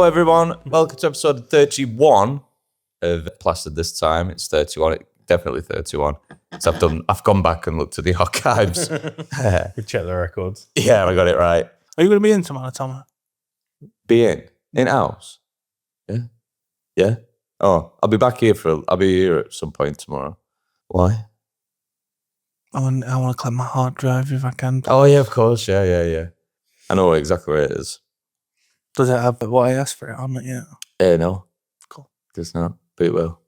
everyone. Welcome to episode 31 of Plastered this time. It's 31. Definitely 31. So I've gone back and looked at the archives. We check the records. Yeah, I got it right. Are you going to be in tomorrow, Tom? Be in house. Yeah. Oh, I'll be back here I'll be here at some point tomorrow. Why? I want to collect my hard drive if I can. Oh yeah, of course. Yeah. I know exactly where it is. Does it have what I asked for it on it yet? No. Cool. Does not, but it will.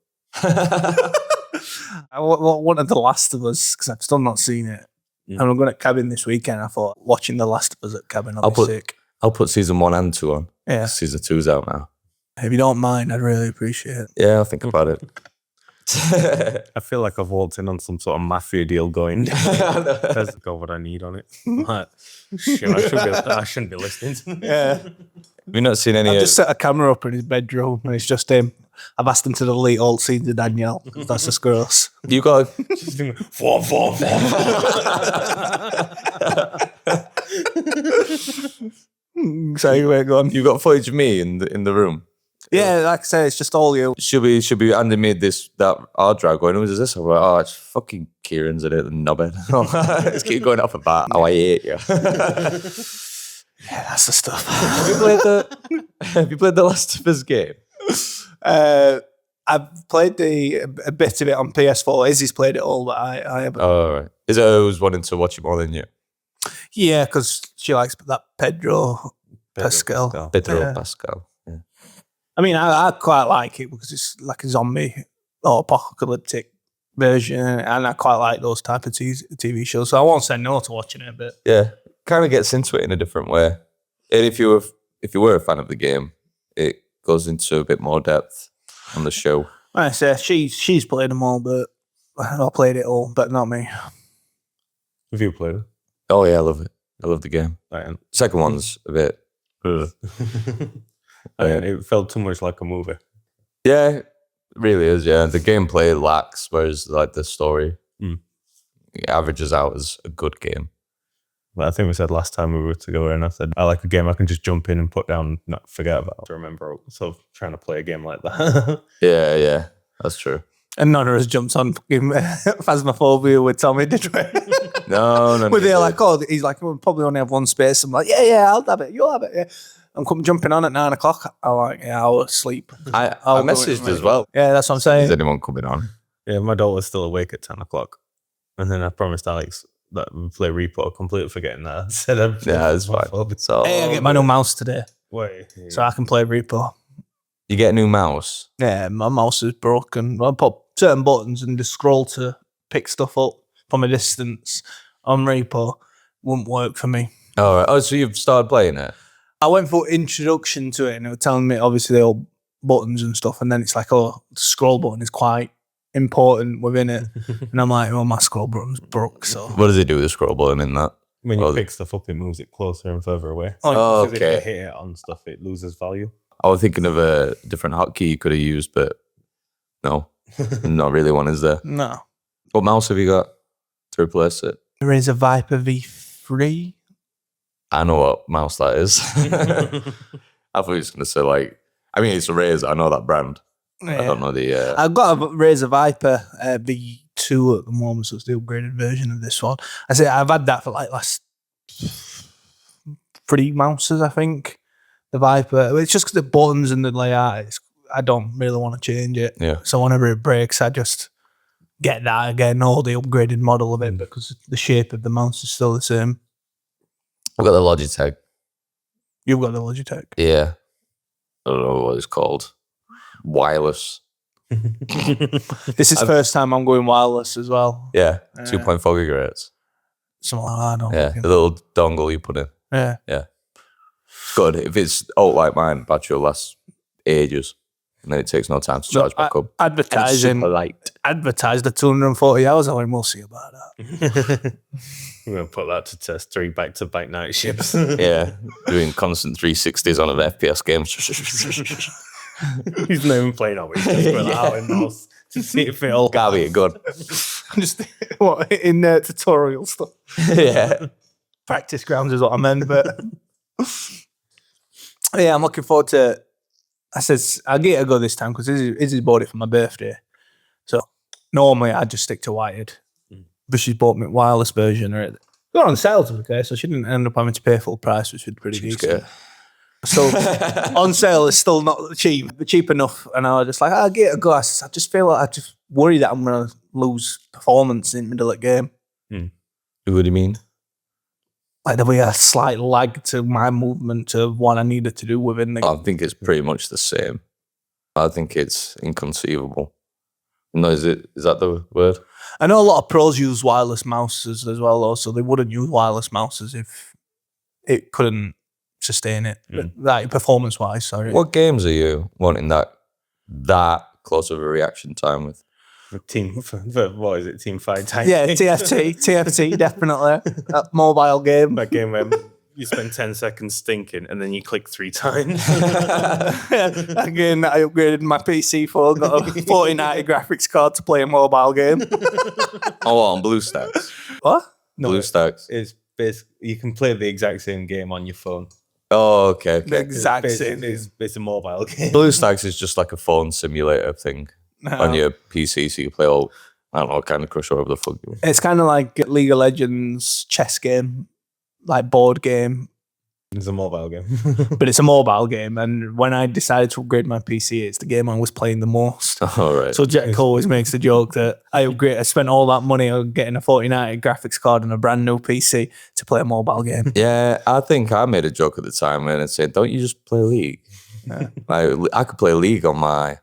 I wanted The Last of Us because I've still not seen it. And I'm going to cabin this weekend. I thought watching The Last of Us at cabin will be sick. I'll put season 1 and 2 on. Yeah. Season 2's out now. If you don't mind, I'd really appreciate it. Yeah, I'll think about it. I feel like I've walked in on some sort of mafia deal going. That's got what I need on it. Like, shit, I shouldn't be listening to them. Yeah. Have you not seen any? I've just set a camera up in his bedroom and it's just him. I've asked him to delete all scenes of Danielle because that's just gross. You got. So anyway, go on. You got footage of me in the room. Yeah, like I say, it's just all you. Should be handing me that hard drive going, who's this? I'm like, oh, it's fucking Kieran's in it, the knobhead. Let's keep going off about how I hate you. Yeah, that's the stuff. Have you played the Last of Us game? I've played a bit of it on PS4. Izzy's played it all, but I haven't. Oh, right. Is it who's wanting to watch it more than you? Yeah, because she likes that Pedro Pascal. Pedro Pascal. Yeah. I mean, I quite like it because it's like a zombie or apocalyptic version, and I quite like those type of TV shows. So I won't say no to watching it, but Yeah, kind of gets into it in a different way. And if you were a fan of the game, it goes into a bit more depth on the show. like I say she's played them all, but I played it all, but not me. Have you played it? Oh yeah, I love it. I love the game. Right. Second one's a bit. It felt too much like a movie. Yeah, it really is. Yeah, the gameplay lacks, whereas like the story it averages out as a good game. Well, I think we said last time we were together, and I said I like a game I can just jump in and put down, not forget about. To remember, sort of trying to play a game like that. Yeah, that's true. And none of us jumped on fucking Phasmophobia with Tommy, did we? No. With it, like, oh, he's like, we'll probably only have one space. I'm like, yeah, I'll have it. You'll have it. Yeah. I'm jumping on at 9 o'clock. I'm like, yeah, I'll sleep. I messaged as well. Yeah, that's what I'm saying. Is anyone coming on? Yeah, my daughter's still awake at 10 o'clock. And then I promised Alex that we'd play Repo, completely forgetting that. I said Yeah, it's fine. So, Hey, I get my new mouse today, Wait. so I can play Repo. you get a new mouse. Yeah, my mouse is broken. I put certain buttons and just scroll to pick stuff up from a distance on Repo. Wouldn't work for me. All right. Oh, so you've started playing it? I went for introduction to it and it was telling me obviously the old buttons and stuff, and then it's like, oh, the scroll button is quite important within it. And I'm like, well, my scroll button's broke, so. What does it do with the scroll button in that? When you pick stuff up, it moves it closer and further away. Oh, Because okay. if you hit it on stuff, it loses value. I was thinking of a different hotkey you could have used, but no, not really one is there. No. What mouse have you got to replace it? There is a Viper V3. I know what mouse that is. I thought you were going to say it's a Razer. I know that brand. Yeah. I don't know the... I've got a Razer Viper V2 at the moment, so it's the upgraded version of this one. I say I've had that for like last 3 mouses, I think. The Viper. It's just because the buttons and the layout, I don't really want to change it. Yeah. So whenever it breaks, I just get that again, or the upgraded model of it, because the shape of the mouse is still the same. I've got the Logitech. You've got the Logitech. Yeah. I don't know what it's called. Wireless. This is first time I'm going wireless as well. Yeah. 2.4 gigahertz. Something like that. I don't Yeah. fucking- The little dongle you put in. Yeah. Good. If it's old like mine, battery will last ages. And then it takes no time to charge back up. And it's Advertising. super light. Advertised the 240 hours. I went, we'll see about that. We're going to put that to test 3 back-to-back night shifts. Yeah. Doing constant 360s on an FPS game. He's not even playing on it. He's just going out in mouse to see if it'll... Gotta be good. Just in tutorial stuff. Yeah. Practice grounds is what I meant, but yeah, I'm looking forward to I says, I'll get it a go this time because Izzy bought it for my birthday. So normally I'd just stick to wired. But she's bought me wireless version. Or it got on sale to be fair, so she didn't end up having to pay full price, which was pretty decent. So on sale is still not cheap, but cheap enough. And I was just like, I'll get it a go. I just feel like I just worry that I'm going to lose performance in the middle of the game. What do you mean? Like there'll be a slight lag to my movement to what I needed to do within the I think it's pretty much the same. I think it's inconceivable. No, is that the word? I know a lot of pros use wireless mouses as well, though, so they wouldn't use wireless mouses if it couldn't sustain it, like performance-wise. Sorry. What games are you wanting that close of a reaction time with? What is it? Team Fight Time? Yeah, TFT, definitely. That mobile game. That game where you spend 10 seconds thinking and then you click 3 times. Again, I upgraded my PC for got a 4090 graphics card to play a mobile game. On BlueStacks. What? No, BlueStacks. It's basically, you can play the exact same game on your phone. Oh, okay. The exact same. It's a mobile game. BlueStacks is just like a phone simulator thing on your PC, so you play all, I don't know, kind of Crush or whatever the fuck you want. It's kind of like League of Legends chess game, like board game. It's a mobile game. But it's a mobile game. And when I decided to upgrade my PC, it's the game I was playing the most. All right. So Jack always makes the joke that I spent all that money on getting a 4090 graphics card and a brand new PC to play a mobile game. Yeah, I think I made a joke at the time and I said, don't you just play League? Like, I could play League on my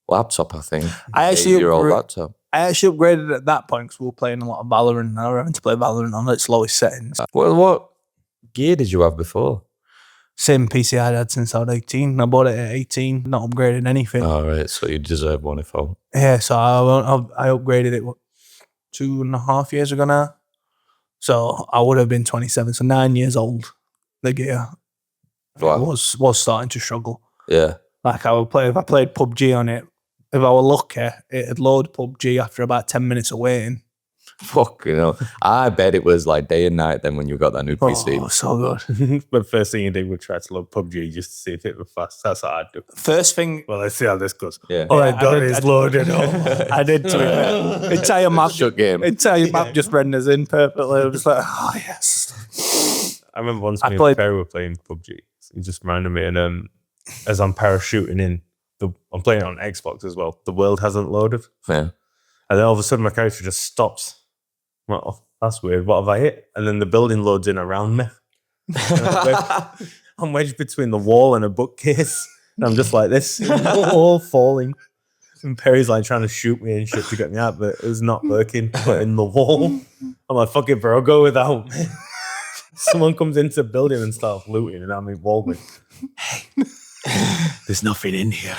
laptop, I think. I actually 8-year-old laptop. I actually upgraded at that point because we were playing a lot of Valorant and I was having to play Valorant on its lowest settings. Well, what gear did you have before? Same PC I'd had since I was 18. I bought it at 18, not upgraded anything. All right, so you deserve one if I... Yeah, so I upgraded it 2.5 years ago now. So I would have been 27, so 9 years old. The gear was starting to struggle. Yeah. Like if I played PUBG on it, if I were lucky, it'd load PUBG after about 10 minutes of waiting. Fuck, you know. I bet it was like day and night then when you got that new PC. Oh, so good. But first thing you did was try to load PUBG just to see if it was fast. That's what I'd do. First thing... Well, let's see how this goes. Yeah. All I've done is loaded up. I did to it. Entire map, Shut game. entire map just renders in perfectly. I was just like, oh, yes. I remember once me and Perry were playing PUBG. He just reminded me, and as I'm parachuting in, I'm playing it on Xbox as well. The world hasn't loaded. Yeah. And then all of a sudden my character just stops. I'm like, oh, that's weird. What have I hit? And then the building loads in around me. I'm wedged between the wall and a bookcase. And I'm just like this, all falling. And Perry's like trying to shoot me and shit to get me out, but it was not working. But in the wall, I'm like, fuck it, bro, go without me. Someone comes into the building and starts looting, and I'm in wall going, hey, there's nothing in here.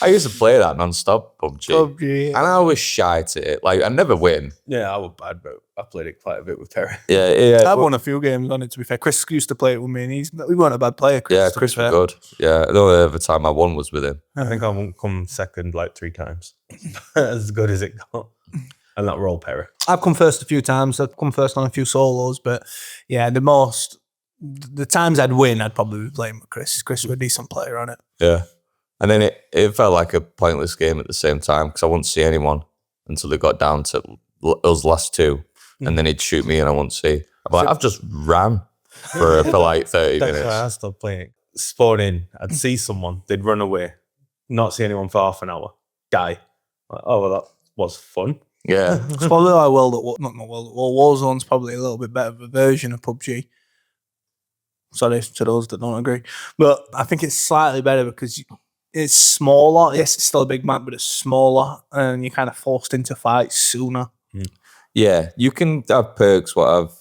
I used to play that non-stop, PUBG. PUBG. And I was shy at it. Like, I never win. Yeah, I was bad, but I played it quite a bit with Perry. Yeah. I've won a few games on it, to be fair. Chris used to play it with me, and we weren't a bad player, Chris. Yeah, Chris was good. Yeah, the only other time I won was with him. I think I won't come second like 3 times. As good as it got. And that were all Perry. I've come first a few times. I've come first on a few solos, but yeah, the times I'd win, I'd probably be playing with Chris. Chris was a decent player on it. Yeah. And then it felt like a pointless game at the same time because I wouldn't see anyone until it got down to us last 2. And then he'd shoot me and I wouldn't see. I'm like, I've just ran for like 30 That's minutes. why I stopped playing. Spawn in, I'd see someone, they'd run away, not see anyone for half an hour, die. Like, oh, well, that was fun. Yeah. It's probably like Warzone's probably a little bit better of a version of PUBG. Sorry to those that don't agree. But I think it's slightly better because it's smaller. Yes, it's still a big map, but it's smaller and you're kind of forced into fights sooner. Yeah. You can have perks, have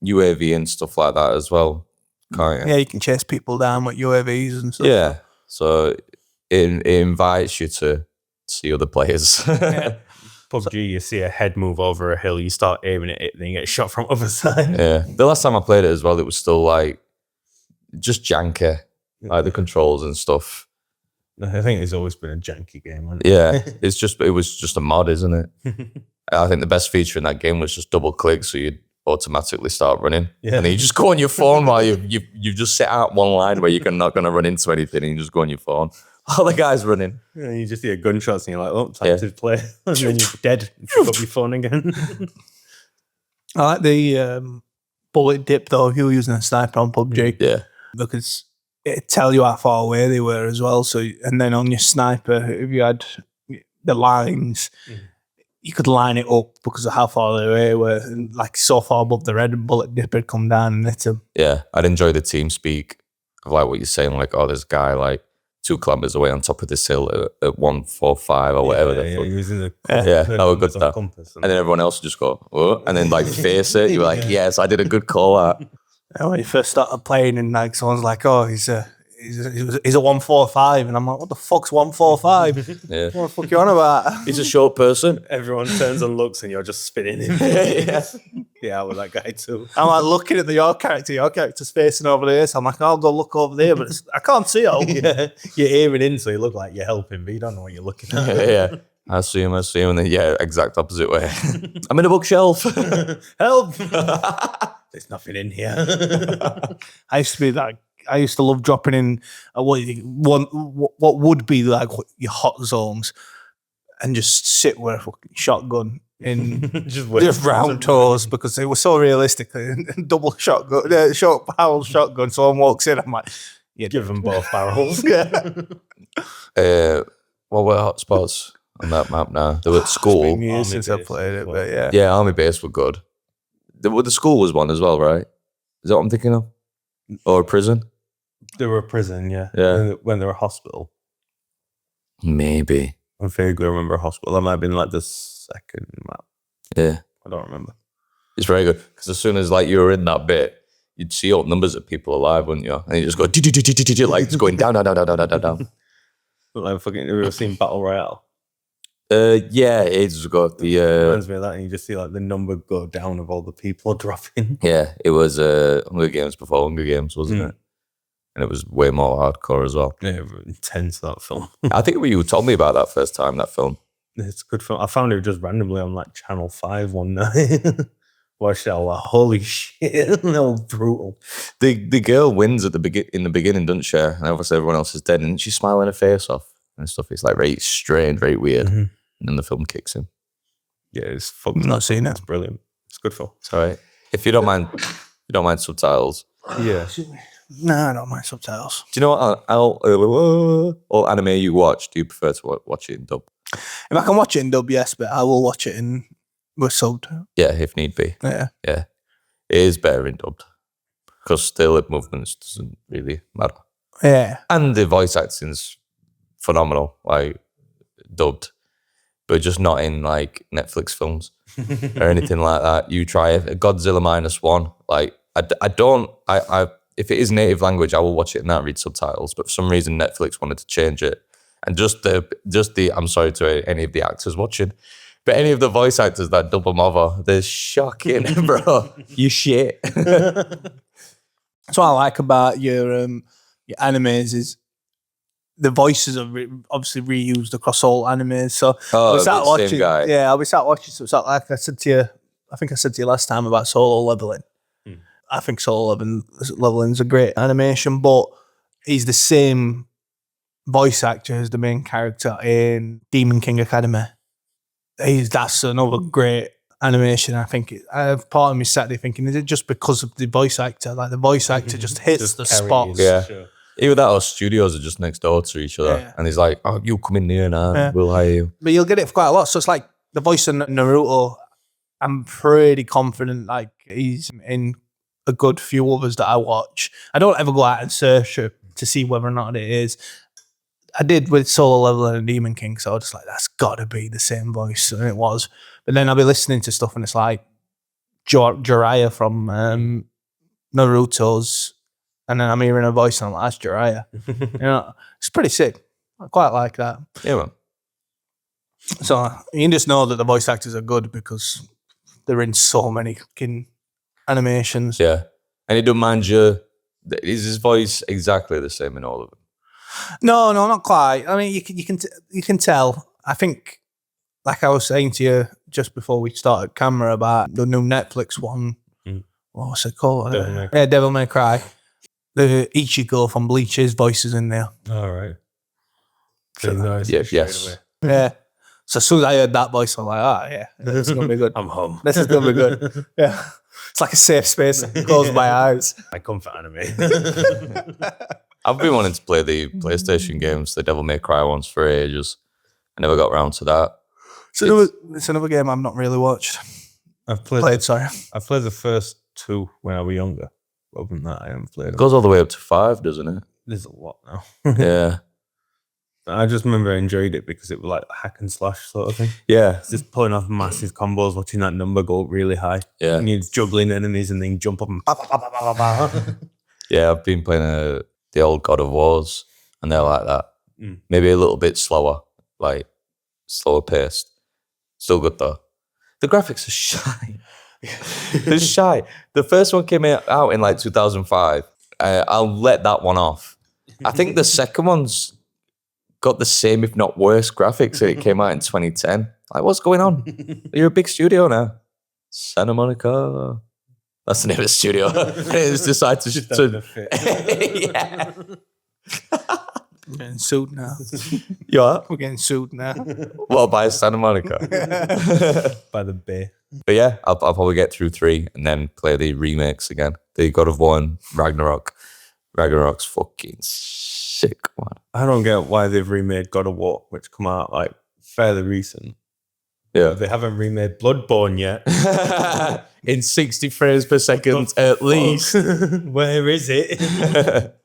UAV and stuff like that as well, can't you? Yeah, you can chase people down with UAVs and stuff. Yeah. So it invites you to see other players. Yeah. PUBG, you see a head move over a hill, you start aiming at it, then you get shot from other side. Yeah. The last time I played it as well, it was still like just janky, like the controls and stuff. I think it's always been a janky game, hasn't it? Yeah. It was just a mod, isn't it? I think the best feature in that game was just double click, so you'd automatically start running. Yeah. And then you just go on your phone while you just set out one line where you're not going to run into anything, and you just go on your phone. All the guys running. Yeah, you just hear gunshots and you're like, oh, time Yeah. to play. And then you're dead. You pick up your phone again. I like the bullet dip though. If you were using a sniper on PUBG, Yeah. because it tell you how far away they were as well. So, and then on your sniper, if you had the lines, you could line it up because of how far they were, and like so far above the red, bullet dip had come down and hit them. Yeah. I'd enjoy the team speak of like what you're saying, like, oh, this guy like 2 kilometers away on top of this hill at 145 or whatever. Yeah, using the Yeah, that was good stuff. compass. And then everyone else would just go, oh, and then like face it. You were like, yes, I did a good call out. And when you first started playing, and like someone's like, "Oh, he's a 145," and I'm like, "What the fuck's 145? Yeah. What the fuck you on about?" He's a short person. Everyone turns and looks and you're just spinning him. Yeah. Yeah, with that guy too. I'm like looking at your character. Your character's facing over there, so I'm like, "I'll go look over there," but I can't see it. Yeah, you're aiming in, so you look like you're helping, but you don't know what you're looking at. Yeah. I see him, and then exact opposite way. I'm in a bookshelf. Help! There's nothing in here. I used to be like, I used to love dropping in what would be like your hot zones, and just sit with a fucking shotgun in just round toes because they were so realistic. Double shotgun, short barrel shotgun. Someone walks in, I'm like, yeah, Give them both barrels. What were hotspots on that map now? They were at school. It's been years Army since I base played as it, well. but yeah. Yeah, Army Base were good. The school was one as well, right? Is that what I'm thinking of? Or a prison? They were a prison, yeah. Yeah. When they were a hospital. Maybe. I vaguely remember a hospital. That might have been like the second map. Yeah. I don't remember. It's very good. Because as soon as like you were in that bit, you'd see all numbers of people alive, wouldn't you? And you just go, like it's going down, down. Like fucking, have you ever seen Battle Royale? Yeah, ages ago. Reminds me of that, and you just see like the number go down of all the people dropping. Yeah, it was Hunger Games before Hunger Games, wasn't it? And it was way more hardcore as well. Yeah, intense, that film. I think you told me about that first time, that film. It's a good film. I found it just randomly on like Channel 5 one night. Watched it, I was like, holy shit, that was brutal. The girl wins at in the beginning, doesn't she? And obviously everyone else is dead, and she's smiling her face off and stuff. It's like very strange, very weird. And then the film kicks in. Yeah, it's fucking. I've not seen it. It's brilliant. It's a good film. It's all right. If you don't mind subtitles. Yeah. No, I don't mind subtitles. Do you know what all anime you watch, do you prefer to watch it in dub? If I can watch it in dub, yes, but I will watch it in with subbed. Yeah, if need be. Yeah. Yeah. It is better in dubbed. Because still it movements doesn't really matter. Yeah. And the voice acting's phenomenal, like dubbed. But just not in like Netflix films or anything like that. You try it. Godzilla -1. Like I if it is native language, I will watch it and not read subtitles. But for some reason, Netflix wanted to change it, and just the I'm sorry to any of the actors watching, but any of the voice actors that dub them over, they're shocking, bro. You shit. That's what I like about your animes is the voices are obviously reused across all animes. So Oh, sat the same guy. Yeah, I'll be sat watching. So it's like I said to you, I think I said to you last time about solo leveling. I think solo leveling is a great animation, but he's the same voice actor as the main character in Demon King Academy. That's another great animation. I think part of me sat there thinking, is it just because of the voice actor? Like the voice actor just hits Just the carries. spots. Yeah. Sure. Either that or studios are just next door to each other. Yeah. And he's like, oh, you come in here now, Yeah. we'll hire you. But you'll get it for quite a lot. So it's like the voice of Naruto. I'm pretty confident like he's in a good few others that I watch. I don't ever go out and search it to see whether or not it is. I did with Solo Leveling and Demon King, so I was just like, that's got to be the same voice, and it was. But then I'll be listening to stuff, and it's like Jiraiya from Naruto's, and then I'm hearing a voice, and I'm like, that's Jiraiya. You know, it's pretty sick. I quite like that. Yeah, man. So you can just know that the voice actors are good because they're in so many fucking animations. Yeah. And he don't mind you. Is his voice exactly the same in all of them? No, not quite. I mean, you can tell. I think, like I was saying to you just before we started camera about the new Netflix one, what's it called? Devil May Yeah, Devil May Cry. The Ichigo from Bleach's voice is in there. All right. So you know it's Yeah, straight yes. away. Yeah. So as soon as I heard that voice, I'm like, yeah, it's gonna be good. I'm home. This is gonna be good. Yeah. It's like a safe space. Close my eyes. My comfort anime. I've been wanting to play the PlayStation games, the Devil May Cry ones, for ages. I never got around to that. It's another game I've not really watched. I've Played, sorry. played the first 2 when I was younger. Other than that, I haven't played It them. goes all the way up to 5, doesn't it? There's a lot now. Yeah. I just remember I enjoyed it because it was like hack and slash sort of thing. Yeah. Just pulling off massive combos, watching that number go up really high. Yeah. And you're juggling enemies and then jump up and Yeah, I've been playing the old God of Wars, and they're like that. Mm. Maybe a little bit slower, like slower paced. Still good though. The graphics are shy. They're shy. The first one came out in like 2005. I'll let that one off. I think the second one's got the same, if not worse, graphics, and it came out in 2010. Like, what's going on? You're a big studio now. Santa Monica. That's the name of the studio. It's decided to yeah. We're getting sued now. You are? We're getting sued now. Well, by Santa Monica. by the bay. But yeah, I'll probably get through 3 and then play the remakes again. The God of War and Ragnarok. Ragnarok's fucking sick, man. I don't get why they've remade God of War, which come out like fairly recent. Yeah. They haven't remade Bloodborne yet. In 60 frames per second at least. Where is it?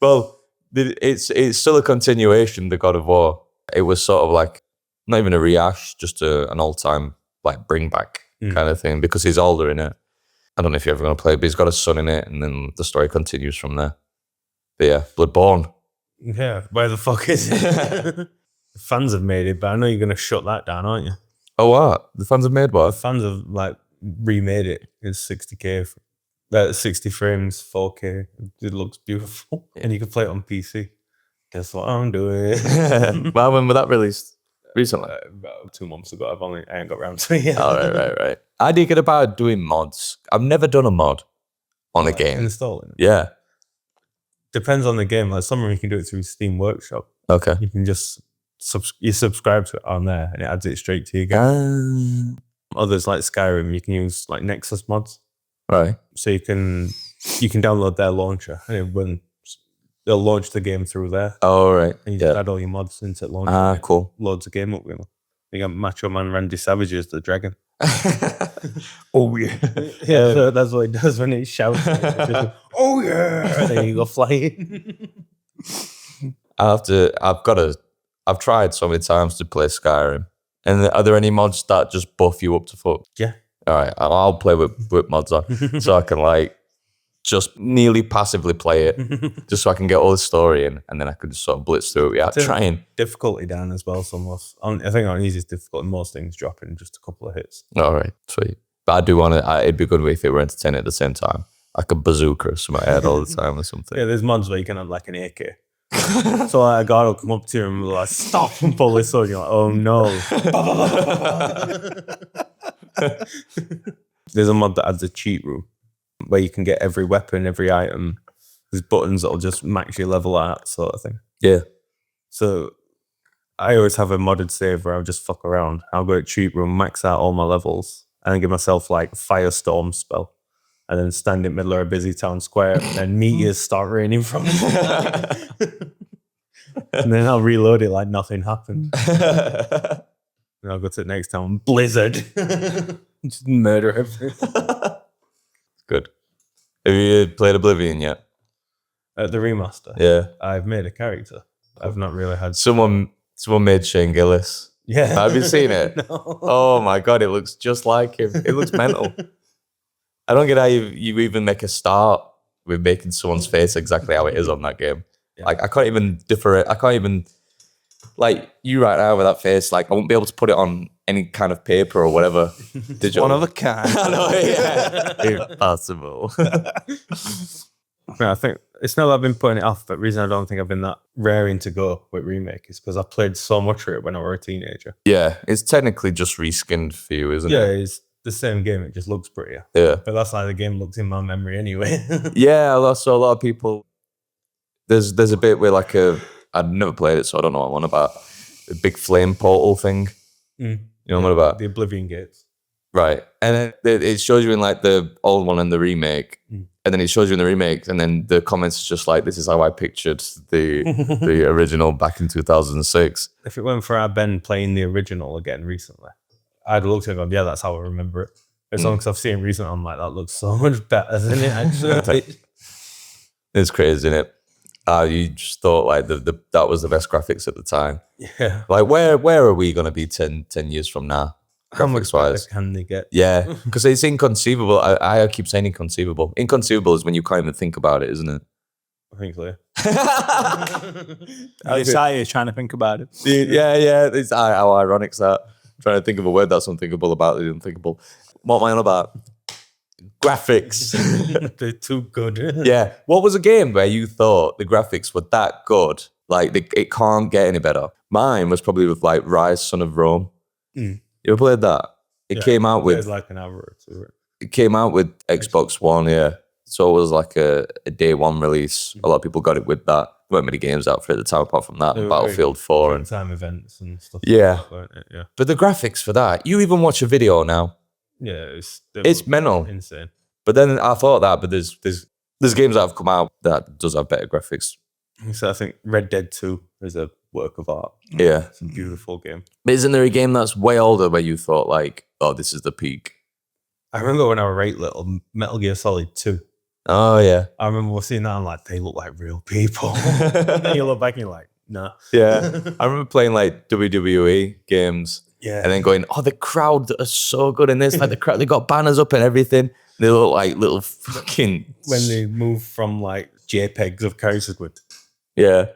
Well, it's still a continuation, the God of War. It was sort of like, not even a rehash, just an all-time like bring back kind of thing, because he's older in it. I don't know if you're ever going to play it, but he's got a son in it, and then the story continues from there. But yeah, Bloodborne. Yeah, where the fuck is it? The fans have made it, but I know you're going to shut that down, aren't you? Oh, what? The fans have made The what? fans have like remade it in 60k, 60 frames, 4K. It looks beautiful, and you can play it on PC. Guess what I'm doing? Well, when was that released? Recently? About 2 months ago. I ain't got round to it yet. Oh, right. How do you get about doing mods? I've never done a mod on a game. Installing it. Yeah. Depends on the game. Like some you can do it through Steam Workshop. Okay. You can just you subscribe to it on there, and it adds it straight to your game. Others like Skyrim, you can use like Nexus mods. Right. So you can download their launcher, and they'll launch the game through there. Oh, right. And you just add all your mods into launch. Ah, cool. Loads of game up with them. You got Macho Man Randy Savage as the dragon. Oh, yeah. Yeah, so that's what it does when it shouts. Oh yeah! And then you go flying. I've tried so many times to play Skyrim. And are there any mods that just buff you up to fuck? Yeah. All right, I'll play with mods on, so I can like just nearly passively play it, just so I can get all the story in, and then I can just sort of blitz through it without trying. Difficulty down as well. I think on easiest difficulty, most things drop in just a couple of hits. All right, sweet. But I do want to. It'd be good if it were entertaining at the same time, like a bazooka or something I had all the time or something. Yeah, there's mods where you can have like an AK. So like, a guy will come up to you and be like, "Stop!" and pull this sword. You're like, "Oh no!" There's a mod that adds a cheat room where you can get every weapon, every item. There's buttons that'll just max your level out, sort of thing. Yeah. So I always have a modded save where I'll just fuck around. I'll go to cheat room, max out all my levels, and then give myself like firestorm spell. And then stand in the middle of a busy town square, and then meteors start raining from it. And then I'll reload it like nothing happened. And I'll go to the next town, blizzard. Just murder everything. Good. Have you played Oblivion yet? The remaster. Yeah. I've made a character. I've not really had. Someone made Shane Gillis. Yeah. Have you seen it? No. Oh my god, it looks just like him. It looks mental. I don't get how you even make a start with making someone's face exactly how it is on that game. Yeah. Like I can't even like you right now with that face. Like I won't be able to put it on any kind of paper or whatever. One of a kind. I know, yeah. Impossible. Yeah, I think it's not that I've been putting it off, but the reason I don't think I've been that raring to go with remake is because I played so much of it when I was a teenager. Yeah, it's technically just reskinned for you, isn't Yeah, it? it's the same game. It just looks prettier. Yeah. But that's how the game looks in my memory anyway. Yeah, so a lot of people. There's a bit where like I'd never played it, so I don't know what I'm on about. A big flame portal thing. You know what I'm on about? The Oblivion Gates. Right. And then it shows you in like the old one and the remake. And then it shows you in the remake, and then the comments is just like, this is how I pictured the original back in 2006. If it weren't for our Ben playing the original again recently, I'd looked at it and gone, yeah, that's how I remember it. As long as I've seen it recently, I'm like, that looks so much better than it actually. It's crazy, isn't it? You just thought like that was the best graphics at the time. Yeah. Like where are we going to be 10 years from now? How much Graphics better wise. can they get? Yeah, because it's inconceivable. I keep saying inconceivable. Inconceivable is when you can't even think about it, isn't it? I think so. I decided trying to think about it. Yeah. It's how ironic is that? I'm trying to think of a word that's unthinkable about the unthinkable. What am I on about? Graphics. They're too good. Yeah. What was a game where you thought the graphics were that good? Like it can't get any better. Mine was probably with like Rise, Son of Rome. You ever played that? It came out with like an hour or two. it came out with Xbox One, yeah. So it was like a day one release. A lot of people got it with that. There weren't many games out for it at the time apart from that. They were Battlefield 4 and time events and stuff. Yeah. Like that, weren't it? Yeah. but the graphics for that, you even watch a video now. Yeah, It's mental. insane. But then I thought that, but there's games that have come out that does have better graphics. So I think Red Dead 2 is a work of art. Yeah. It's a beautiful game. But isn't there a game that's way older where you thought like, oh, this is the peak? I remember when I was right little, Metal Gear Solid 2. Oh yeah. I remember seeing that and like, they look like real people. And then you look back and you're like, nah. Yeah. I remember playing like WWE games. Yeah. And then going, oh, the crowd are so good in this. Like the crowd, they got banners up and everything. They look like little fucking when they move from like JPEGs of characters with yeah,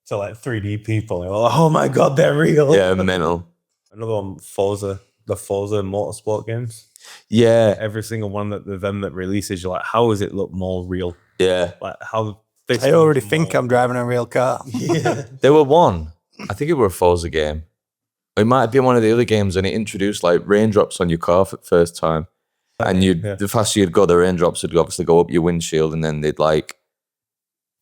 to like 3D people, you're like, oh my god, they're real. yeah, mental. Another one, Forza, the Forza motorsport games. Yeah, Every single one that releases, you're like, how does it look more real? yeah. Like how I already think I'm driving a real car. Yeah. There were one. I think it were a Forza game. It might have been one of the other games, and it introduced like raindrops on your car for the first time. And the faster you'd go, the raindrops would obviously go up your windshield, and then they'd like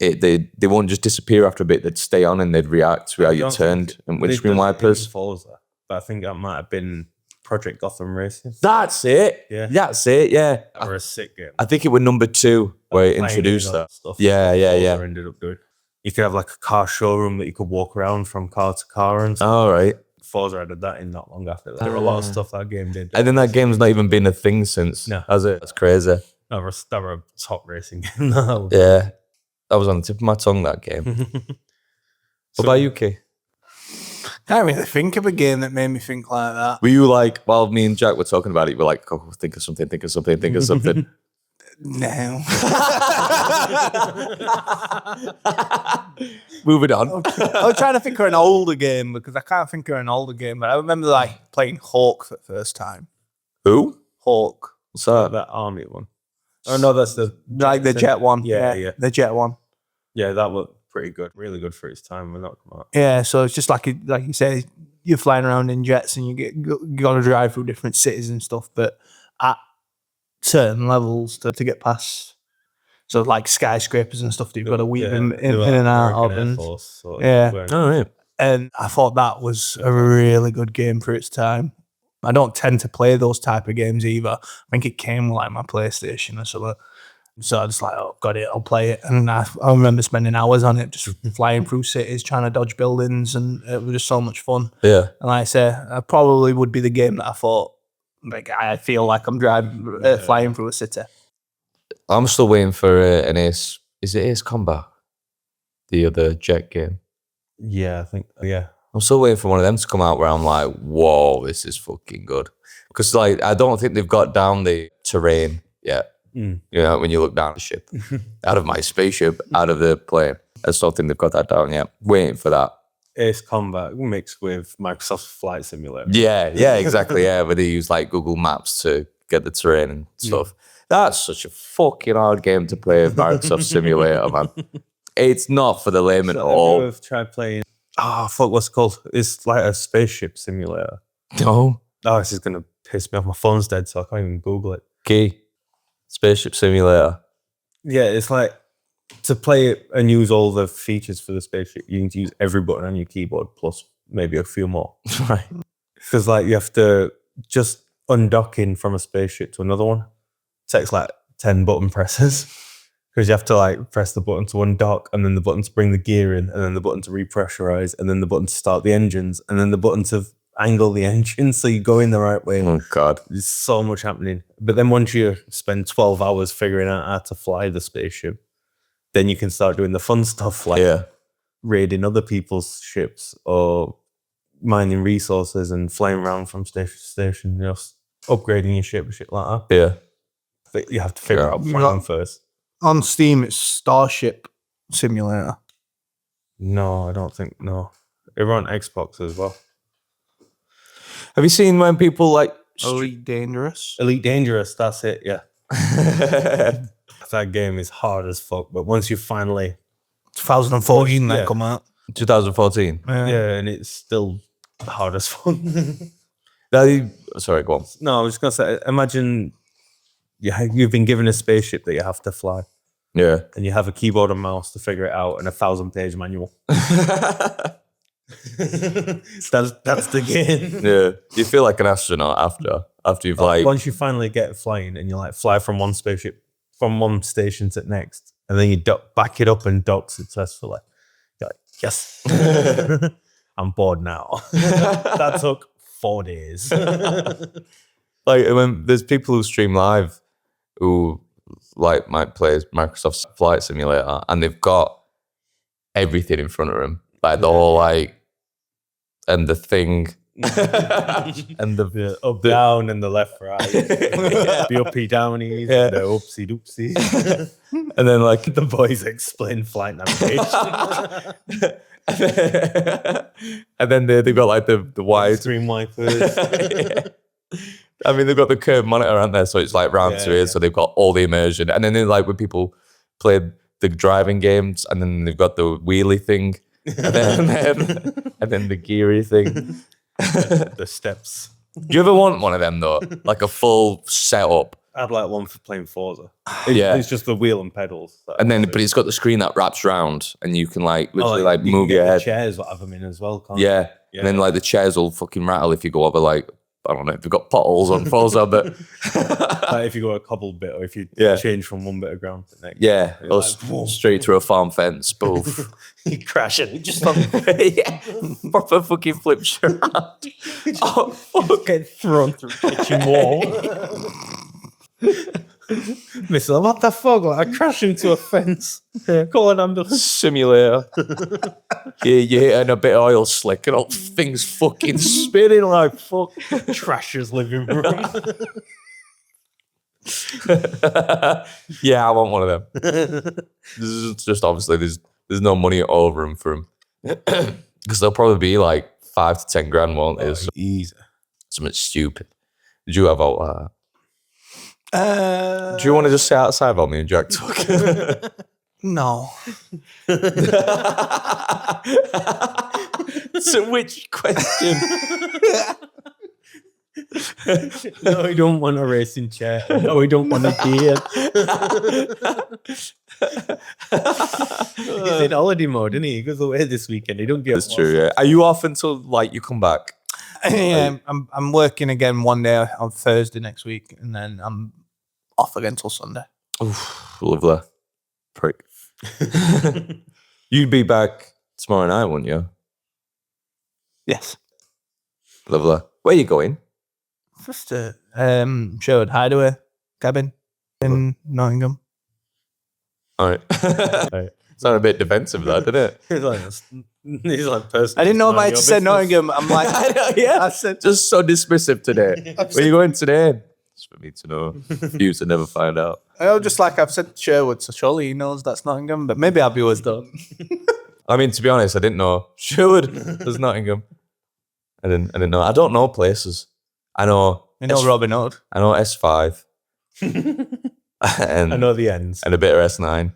they won't just disappear after a bit. They'd stay on and they'd react to how you turned and windscreen wipers. Forza, but I think that might have been Project Gotham Racing. That's it. Yeah. That's it. Yeah. Or a sick game. I think it was number 2 where it introduced that. Stuff Yeah. Forza ended up doing. You could have like a car showroom that you could walk around from car to car and stuff. All right. Forza added that in not long after that. There were a lot of stuff that game did. And then that game's not even been a thing since. No. Has it? That's crazy. That were a top racing game. No. Yeah. That was on the tip of my tongue, that game. What about you, Key? Can't really think of a game that made me think like that. Were you like, while me and Jack were talking about it, you were like, oh, think of something. No. Moving on. I was trying to think of an older game because I can't think of an older game, but I remember like playing Hawk for the first time. Who? Hawk. What's that? That army one. Oh no, that's the jet one. Yeah. The jet one. Yeah, that looked pretty good. Really good for its time when that came out. Yeah, so it's just like you say, you're flying around in jets and you got to drive through different cities and stuff, but at certain levels to get past. So like skyscrapers and stuff that you've got to weave in and out of. And, yeah. Oh, right. And I thought that was a really good game for its time. I don't tend to play those type of games either. I think it came with like my PlayStation or something. So I was like, oh, got it, I'll play it. And I remember spending hours on it, just flying through cities, trying to dodge buildings, and it was just so much fun. Yeah. And like I say, I probably would be the game that I thought, like, I feel like I'm flying through a city. I'm still waiting for an Ace. Is it Ace Combat? The other jet game. Yeah, I think. Yeah. I'm still waiting for one of them to come out where I'm like, whoa, this is fucking good. Because like, I don't think they've got down the terrain yet. You know, when you look down the ship, out of my spaceship, out of the plane. I still think they've got that down yet. Waiting for that. Ace Combat mixed with Microsoft Flight Simulator. Yeah, exactly. Yeah, where they use like Google Maps to get the terrain and stuff. That's such a fucking hard game to play with Microsoft Simulator, man. It's not for the layman at all. I've tried playing. Oh, fuck, what's it called? It's like a spaceship simulator. No. Oh, this is going to pissed me off. My phone's dead, so I can't even Google it. Key. Spaceship Simulator. Yeah, it's like to play it and use all the features for the spaceship, you need to use every button on your keyboard plus maybe a few more. Right. Because like you have to just undocking from a spaceship to another one takes like 10 button presses. Because you have to like press the button to undock, and then the button to bring the gear in, and then the button to repressurize, and then the button to start the engines, and then the button to angle the engine so you go in the right way. Oh, God. There's so much happening. But then once you spend 12 hours figuring out how to fly the spaceship, then you can start doing the fun stuff like raiding other people's ships or mining resources and flying around from station to station, just upgrading your ship and shit like that. Yeah. But you have to figure out flying first. On Steam, it's Starship Simulator. No, I don't think, no. They're on Xbox as well. Have you seen when people like... Elite Dangerous. Elite Dangerous, that's it, yeah. That game is hard as fuck, but once you finally... 2014 Yeah. that come out. 2014. Yeah, and it's still hard as fuck. Sorry, go on. No, I was going to say, imagine you've been given a spaceship that you have to fly, Yeah. and you have a keyboard and mouse to figure it out and a 1,000-page manual. That's the game. Yeah. You feel like an astronaut after you've like... Once you finally get flying and you like fly from one spaceship, from one station to the next, and then you back it up and dock successfully. You're like, yes, I'm bored now. That took 4 days. Like when there's people who stream live who like might play Microsoft Flight Simulator and they've got everything in front of them, like the whole like and the thing and the up down and the left right, the uppy downies, the oopsie doopsie, and then like the boys explain flight navigation. and then they've got like the wide stream wipers. I mean, they've got the curved monitor, aren't there? So it's like round to ears. So they've got all the immersion. And then like when people play the driving games, and then they've got the wheelie thing, and then the geary thing. The steps. Do you ever want one of them though? Like a full setup? I'd like one for playing Forza. Yeah. It's just the wheel and pedals. And then, but it's got the screen that wraps round, and you can like literally like you move can your get head. the chairs that have them in as well, can't Yeah. And then like the chairs will fucking rattle if you go over like, I don't know, if you've got potholes on Forza, but like if you go a cobbled bit or if you change from one bit of ground to the next. yeah, You're or like, straight through a farm fence, boof. You crash it. Just Yeah, proper fucking flips you around. Oh, fuck. get thrown through the kitchen wall. Mister, what the fuck? Like, I crashed into a fence. Call an ambulance. Simulator. You're hitting a bit of oil slick and all things fucking spinning like fuck. Trasher's living room. Yeah, I want one of them. This is just obviously there's no money over them for them because they'll probably be like 5 to 10 grand, won't they? Easy. Something stupid. Did you have all that? Do you want to just sit outside while me and Jack talk? No. So which question? No, we don't want a racing chair. No, we don't want a beard. He's in holiday mode, isn't he? He goes away this weekend. He don't get. That's true. Yeah. Are you off until like you come back? Yeah, I'm working again one day on Thursday next week, and then I'm off again till Sunday. Oof, lovely. Prick. You'd be back tomorrow night, wouldn't you? Yes. Lovely. Where are you going? Just a Sherwood Hideaway cabin in Nottingham. All right. Sounded a bit defensive, though, didn't it? He's like person. I didn't know if I had to say Nottingham. I'm like, I know, yeah. I said just so dismissive today. Where are you going today? It's for me to know. For you to never find out. I was just like I've said Sherwood, so surely he knows that's Nottingham. But maybe Abby was done. I mean, to be honest, I didn't know Sherwood was Nottingham. I didn't know. I don't know places. I know. You know Robin Hood. I know S5. And I know the ends. and a bit of S9.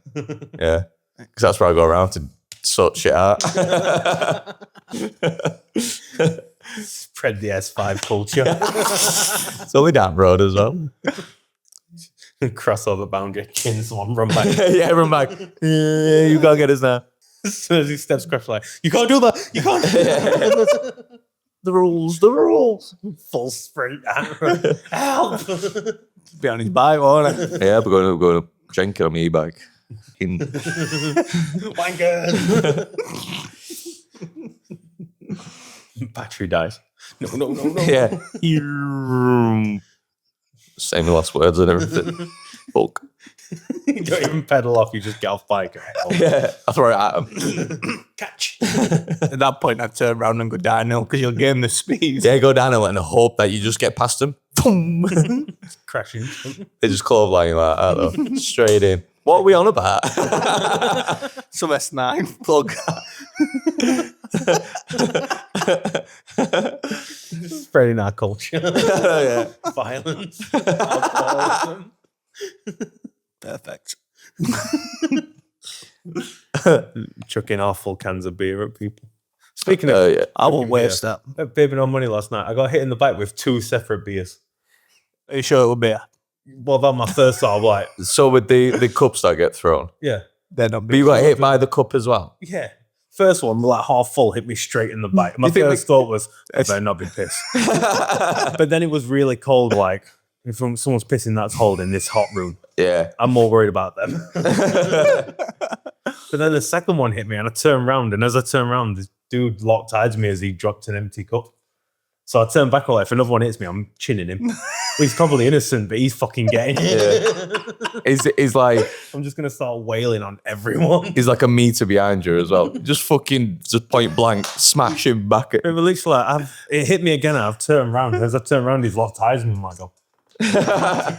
Yeah. Because that's where I go around to sort shit out. Spread the S5 culture. It's only down the road as well. Crossover boundary, chin someone, run back. Yeah, run back. Yeah, you gotta get us now. As soon as he steps across, like, you can't do that. You can't. The rules, the rules. Full sprint. Help. Be on his bike, won't it? Yeah, we're going to drink it on my e-bike. Wankers. Battery dies. No. Yeah. Same last words and everything. Fuck. You don't even pedal off, you just get off bike. Yeah, I throw it at him. Catch. At that point, I'd turn around and go downhill because you'll gain the speed. Yeah, go downhill and hope that you just get past them. Boom. Crashing. They just clothesline you like that, though. Straight in. What are we on about? Some S9 plug. Spreading our culture. Yeah. Violence. Alcoholism. Perfect. Chucking off full cans of beer at people. Speaking of, Yeah. I won't waste that. Baby No Money last night, I got hit in the back with 2 separate beers. Are you sure it will be? Well, that my first thought, I'm like, So with the cups that get thrown, yeah. They're not but you got hit by the cup as well. Yeah. First one, like half full, hit me straight in the back. My You think first thought was, I better not be pissed. But then it was really cold, like, if someone's pissing that's cold in this hot room, Yeah. I'm more worried about them. But then the second one hit me and I turned around, and as I turned around, this dude locked eyes me as he dropped an empty cup. So I turned back, like, if another one hits me, I'm chinning him. Well, he's probably innocent, but he's fucking getting it. He's like I'm just going to start wailing on everyone. he's like a meter behind you as well. Just point blank, smash him back at. It was literally like, it hit me again, and I've turned around. As I turned around, he's locked eyes with me. I'm like,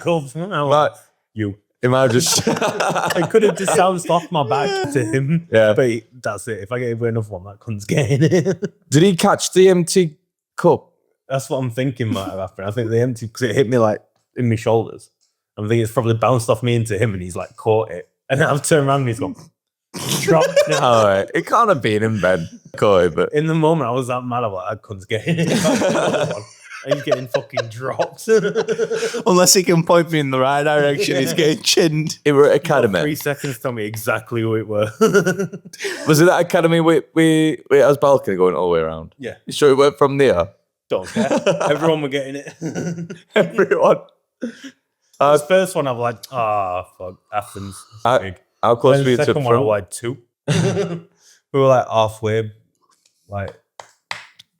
cool. But You. imagine just It could have just bounced off my back to him. Yeah. But that's it. If I get away enough one, that cunt's getting it. did he catch the empty cup? That's what I'm thinking might have happened. I think the empty, because it hit me like in my shoulders. I'm thinking it's probably bounced off me into him, and he's like caught it. And then I've turned around and he's gone, dropped it. All right, it can't have been in bed, Coy, but In the moment, I was that mad. I'm like, that cunt's getting it. And he's getting fucking dropped. Unless he can point me in the right direction, he's getting chinned. it were at academy. 3 seconds, tell me exactly who it were. Was it that academy with us balcony going all the way around? Yeah. You sure it went from there? Don't care. Everyone were getting it. Everyone. The first one, I'm like, fuck, Athens. It's big. How close Then were you the to second one, I was front? like 2. We were like halfway. Like,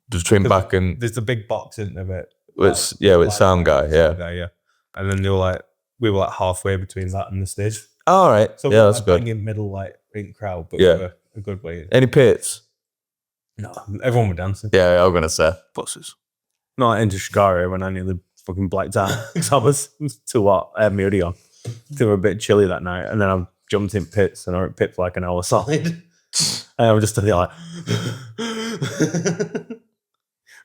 Between back and there's a big box in there. with sound guy, yeah. Yeah. And then they were like, we were like halfway between that and the stage. All right, So yeah, we were that's like good. bang in middle, like in crowd, but Yeah. we were a good way in. Any pits? No, everyone were dancing. Yeah, I was gonna say. Buses. No, into Chicago when I nearly fucking blacked out because I was too hot. I had my hoodie on. They were a bit chilly that night, and then I jumped in pits, and I was in pit for like an hour solid. And I was just stood there like,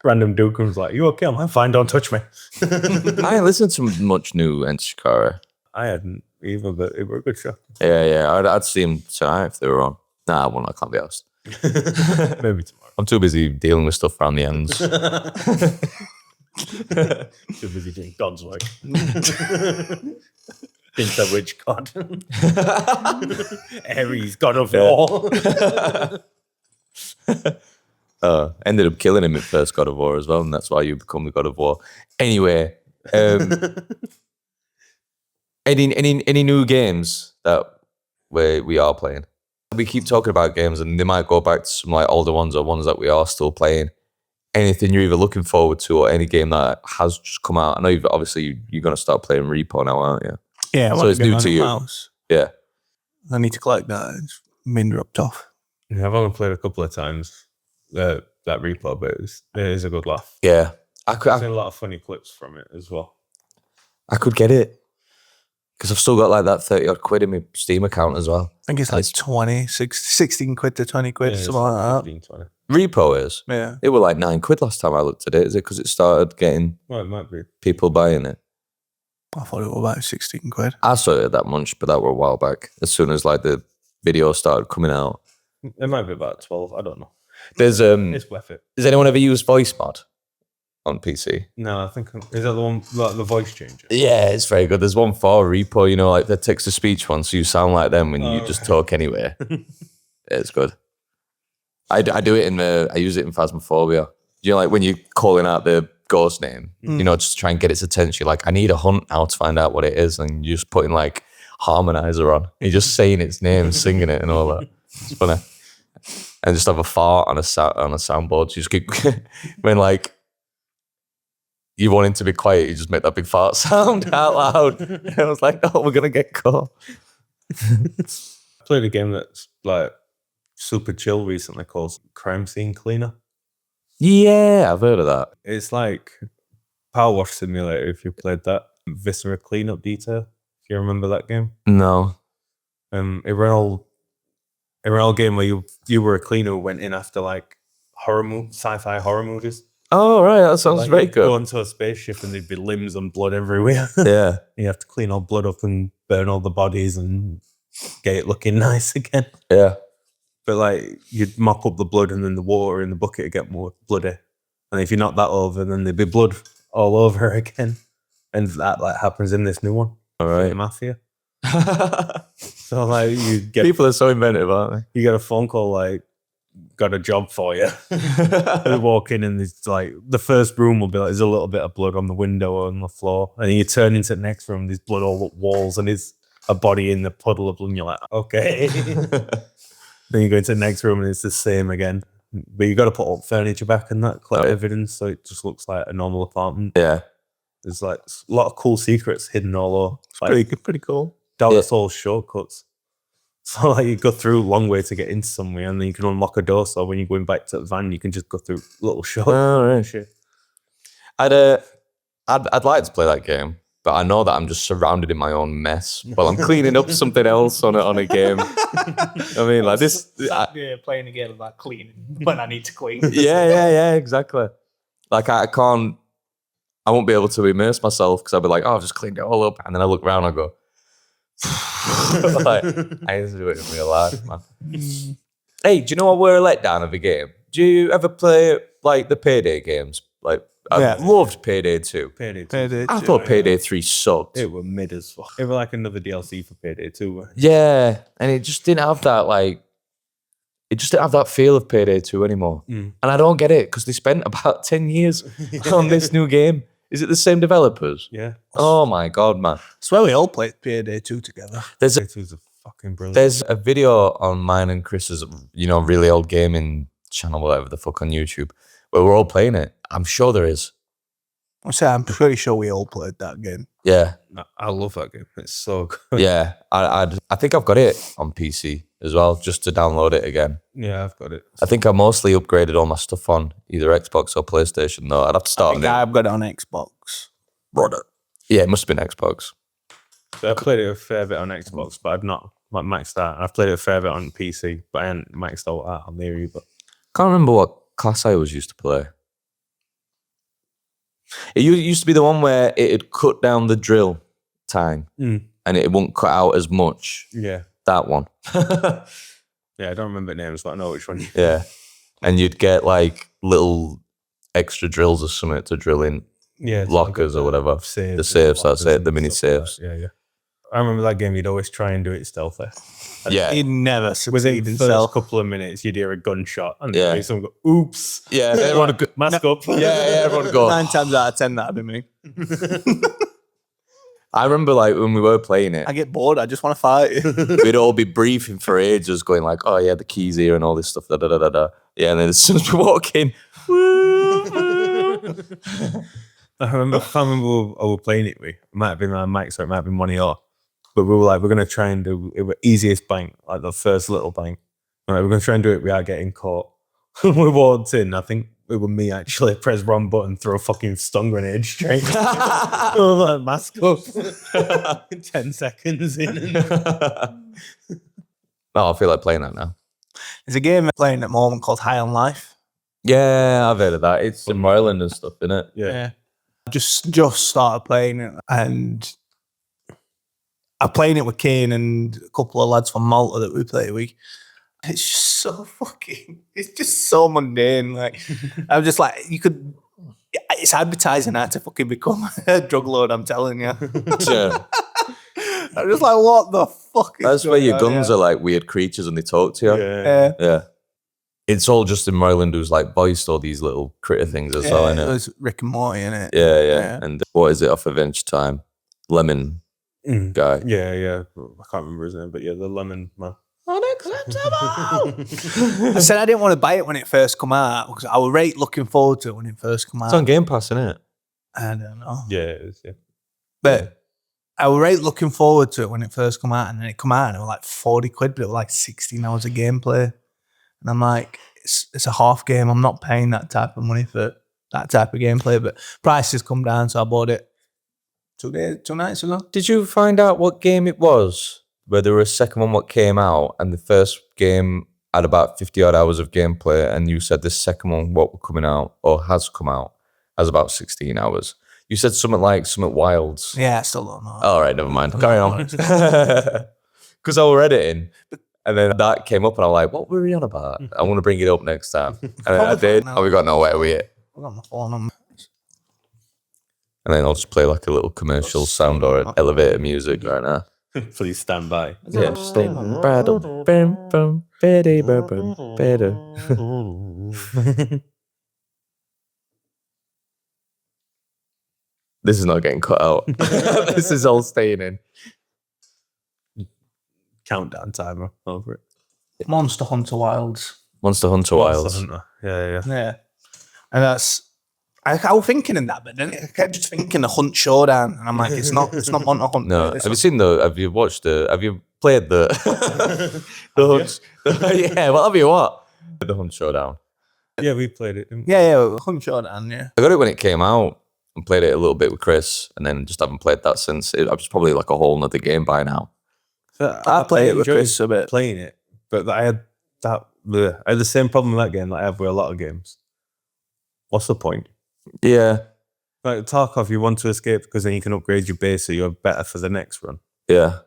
random dude comes like, "You okay?" I'm like, "Fine, don't touch me." I ain't listened to much new Enchikara. I hadn't either, but it were a good show. Yeah, I'd see him tonight if they were on. Nah, well, I can't be asked. Maybe tomorrow. I'm too busy dealing with stuff around the ends. Too busy doing God's work. Into the witch god. Ares, god of war. Ended up killing him at first God of War as well, and that's why you become the God of War. Anyway, any new games that we are playing? We keep talking about games, and they might go back to some like older ones or ones that we are still playing. Anything you're either looking forward to, or any game that has just come out? I know you're going to start playing Repo now, aren't you? Yeah, So it's new to you. Mouse. Yeah. I need to collect that. It's been dropped off. Yeah, I've only played a couple of times that repo, but it is a good laugh. Yeah, I've seen a lot of funny clips from it as well. I could get it because I've still got like that 30 odd quid in my Steam account as well. I think it's like 16 quid to 20 quid, Yeah, it's something like that. 15, 20. Repo is. Yeah. It were like 9 quid last time I looked at it. Is it because it started getting Well, it might be. people buying it? I thought it was about 16 quid. I saw it that much, but that were a while back. As soon as like the video started coming out. It might be about 12. I don't know. There's It's worth it. Does anyone ever use voice mod? on PC. No, I think is that the one like the voice changer? Yeah, it's very good. There's one for Repo, you know, like the text to speech one, so you sound like them when you just talk anywhere. It's good. I do it I use it in Phasmophobia. You know, like when you're calling out the ghost name, you know, just to try and get its attention. Like, I need a hunt now to find out what it is, and you're just putting like harmonizer on. You're just saying its name and singing it and all that. It's funny. And just have a fart on a soundboard. You just keep when like you want it to be quiet, you just make that big fart sound out loud. And I was like, oh, we're gonna get caught. I played a game that's like super chill recently called Crime Scene Cleaner. Yeah, I've heard of that. It's like Power Wash Simulator if you played that. Viscera Cleanup Detail, if you remember that game. No. It ran all game where you were a cleaner who went in after like sci-fi horror movies. Oh, right, that sounds Like, very you'd go good. onto a spaceship and there'd be limbs and blood everywhere. Yeah. You have to clean all blood up and burn all the bodies and get it looking nice again. Yeah. But like you'd mop up the blood and then the water in the bucket would get more bloody. And if you knock that over, then there'd be blood all over again. And that like happens in this new one. All right. The Mafia. So like People are so inventive, aren't you get a phone call like, got a job for you. They walk in and there's like the first room will be like there's a little bit of blood on the window or on the floor, and then you turn into the next room, there's blood all up walls and there's a body in the puddle of blood, and you're like, okay. Then you go into the next room and it's the same again, but you got to put all the furniture back and that, collect evidence, so it just looks like a normal apartment. Yeah. There's like a lot of cool secrets hidden all over. Like, Pretty cool. Dark Souls shortcuts. So like you go through a long way to get into somewhere, and then you can unlock a door. So when you're going back to the van, you can just go through little shortcuts. Oh, right. Shit. I'd like to play that game, but I know that I'm just surrounded in my own mess while I'm cleaning up something else on a game. I mean, like this. Yeah, playing a game about cleaning when I need to clean. Yeah, exactly. Like I won't be able to immerse myself because I'll be like, oh, I've just cleaned it all up, and then I look around and I go, like, I need to do it in real life, man. Hey, do you know what were a letdown of a game? Do you ever play like the Payday games? Like, I loved Payday 2. Payday 2. Payday I 2, thought Payday 3 sucked. It were mid as fuck. It were like another DLC for Payday 2. Yeah, and it just didn't have that feel of Payday 2 anymore. And I don't get it because they spent about 10 years on this new game. Is it the same developers? Yeah. Oh my God, man. That's where we all played Payday 2 together. There's Payday 2 is a fucking brilliant. There's a video on mine and Chris's, really old gaming channel, whatever the fuck, on YouTube, where we're all playing it. I'm sure there is. I'm pretty sure we all played that game. Yeah. I love that game. It's so good. Yeah. I think I've got it on PC as well, just to download it again. Yeah, I've got it. I think I mostly upgraded all my stuff on either Xbox or PlayStation, though. I'd have to start on it. I've got it on Xbox. Yeah, it must have been Xbox. So I played it a fair bit on Xbox, but I've not like maxed out. I've played it a fair bit on PC, but I haven't maxed out on there either. Can't remember what class I always used to play. It used to be the one where it'd cut down the drill time and it won't cut out as much. Yeah. That one. Yeah, I don't remember names, but I know which one. Yeah. And you'd get like little extra drills or something to drill in lockers or whatever. The safes, that's it, the mini safes. Yeah. I remember that game, you'd always try and do it stealthy. Yeah. He'd never Within succeed the himself. first couple of minutes, you'd hear a gunshot and Yeah. then someone go, oops. Yeah, everyone would go, Mask up. yeah, everyone would go. 9 times out of 10, that'd be me. I remember like when we were playing it, I get bored. I just want to fight. we'd all be briefing for ages, going like, "Oh yeah, the keys here and all this stuff." Da da da da da. Yeah, and then as soon as we walk in, I can't remember who I was playing it with. It might have been my Max or it might have been one of yours. But we were like, we're going to try and do it with easiest bank, like the first little bank. All right, we're going to try and do it without getting caught. We walked in, I think it was me actually, press wrong button, throw a fucking stun grenade straight. Like, mask up. 10 seconds in. oh, I feel like playing that now. There's a game I'm playing at the moment called High on Life. Yeah, I've heard of that. It's in Ireland and stuff, isn't it? Yeah. Just started playing it, and I'm playing it with Kane and a couple of lads from Malta that we play with. It's just so it's just so mundane. Like, I'm just like, It's advertising how to fucking become a drug lord, I'm telling you. Yeah. I'm just like, what the fuck is That's where going your on guns here? are like weird creatures and they talk to you. Yeah. Yeah. It's all Justin Roiland who's like voiced all these little critter things as well, It innit? was Rick and Morty, innit? Yeah. And what is it off Adventure Time? Lemon guy. Yeah. I can't remember his name, but yeah, the lemon man. Unacceptable! I said I didn't want to buy it when it first come out because I was right looking forward to it when it first come out. It's on Game Pass, isn't it? I don't know. Yeah, it is, yeah. But I was right looking forward to it when it first come out, and then it come out and it was like 40 quid, but it was like 16 hours of gameplay. And I'm like, it's a half game. I'm not paying that type of money for that type of gameplay, but prices come down, so I bought it 2 nights ago. Did you find out what game it was? Where there was a second one what came out, and the first game had about 50 odd hours of gameplay, and you said the second one what were coming out or has come out has about 16 hours. You said something Wilds. Yeah, I still don't know. All right, never mind. Carry on. Because I was editing, and then that came up, and I'm like, what were we on about? I want to bring it up next time. And then I did, and we got nowhere with it. I got my phone on. And then I'll just play like a little commercial sound or elevator music right now. Please stand by. Yeah. This is not getting cut out. This is all staying in. Countdown timer over it. Monster Hunter Wilds. Monster Hunter Wilds. Hunter. Yeah. Yeah. And that's I was thinking in that, but then I kept just thinking the Hunt Showdown, and I'm like, it's not Monster Hunter. No, have you seen have you watched have you played the the Hunt? Yeah, well, have you what? The Hunt Showdown. Yeah, we played it. Didn't we? Yeah, Hunt Showdown, yeah. I got it when it came out and played it a little bit with Chris, and then just haven't played that since. It was probably like a whole nother game by now. So I played it with enjoyed Chris a bit. playing it, but I had I had the same problem with that game that I have with a lot of games. What's the point? Yeah, Like Tarkov, you want to escape because then you can upgrade your base so you're better for the next run. yeah.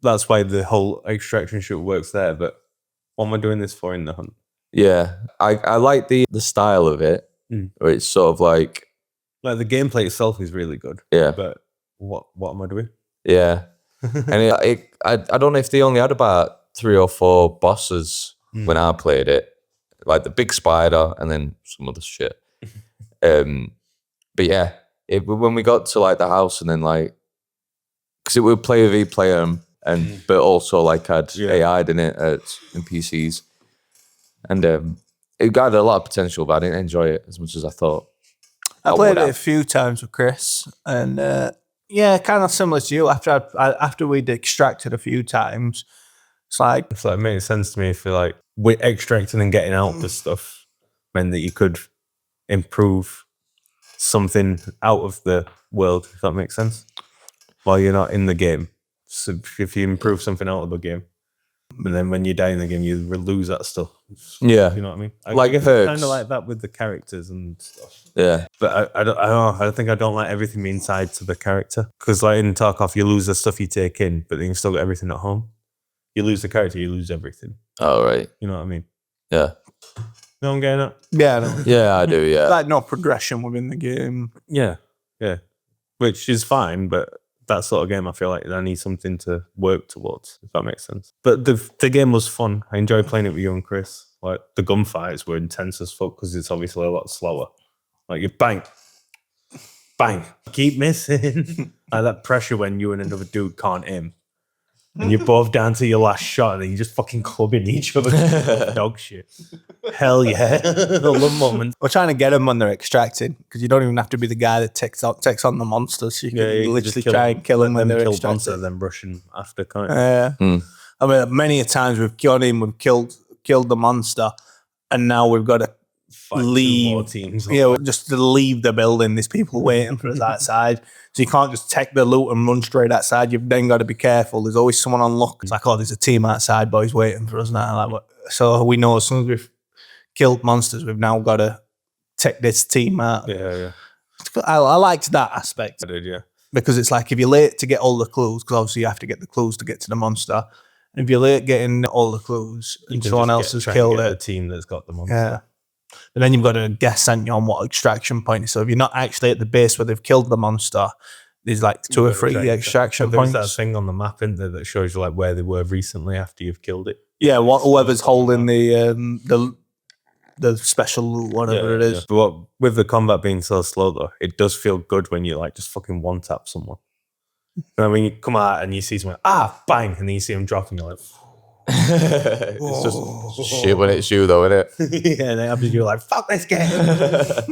That's why the whole extraction shit works there. But what am I doing this for in the Hunt? Yeah, I like the style of it, where it's sort of like, Like the gameplay itself is really good. yeah, But what am I doing? yeah. And I don't know if they only had about 3 or 4 bosses when I played it, like the big spider and then some other shit. But yeah, when we got to like the house and then like, because it would play v player and but also like had AI in it in PCs, and it got a lot of potential, but I didn't enjoy it as much as I thought. I played it a few times with Chris, and yeah, kind of similar to you. After we'd extracted a few times, it's like It makes sense to me if you're like with extracting and getting out the stuff meant that you could improve something out of the world, if that makes sense, while you're not in the game. So if you improve something out of the game, and then when you die in the game, you lose that stuff. Yeah, You know what I mean? Like Perks. Kind of like that with the characters and stuff. yeah, But I don't like everything being tied to the character. Because like in Tarkov, you lose the stuff you take in, but then you still got everything at home. You lose the character, you lose everything. all right, You know what I mean? yeah, No, I'm getting it. yeah, no, yeah, I do, yeah, like no progression within the game. Yeah. Which is fine, but that sort of game, I feel like I need something to work towards, if that makes sense. But the game was fun. I enjoyed playing it with you and Chris. Like the gunfights were intense as fuck because it's obviously a lot slower. Like you bang, keep missing. Like that pressure when you and another dude can't aim. And you're both down to your last shot and then you're just fucking clubbing each other. Dog shit. Hell yeah. The love moment. We're trying to get them when they're extracted because you don't even have to be the guy that takes on the monsters. You can you literally just try and kill them when they're kill extracted. monster, then brush him after kind of. Yeah. I mean, many a times we've gone in, we've killed the monster, and now we've got to Fight two leave. more teams. Yeah, just to leave the building. There's people waiting for us outside, so you can't just take the loot and run straight outside. You've then got to be careful. There's always someone on look. It's like, oh, there's a team outside, boys, waiting for us now. Like, so we know as soon as we've killed monsters, we've now got to take this team out. Yeah. I liked that aspect I did, yeah. because it's like if you're late to get all the clues, because obviously you have to get the clues to get to the monster. And if you're late getting all the clues and someone else has killed the it, team that's got the monster. yeah. But then you've got to guess, aren't you, on what extraction point is. So if you're not actually at the base where they've killed the monster, there's like 2 or 3 extraction There's points. that thing on the map, isn't there, that shows you like where they were recently after you've killed it. Yeah, whoever's holding the special whatever it is. Yeah. But with the combat being so slow though, it does feel good when you like just fucking one tap someone. And when you come out and you see someone, bang, and then you see them drop, and you're like, It's just shit when it's you, though, isn't it? yeah, and then after you're like, fuck this game. I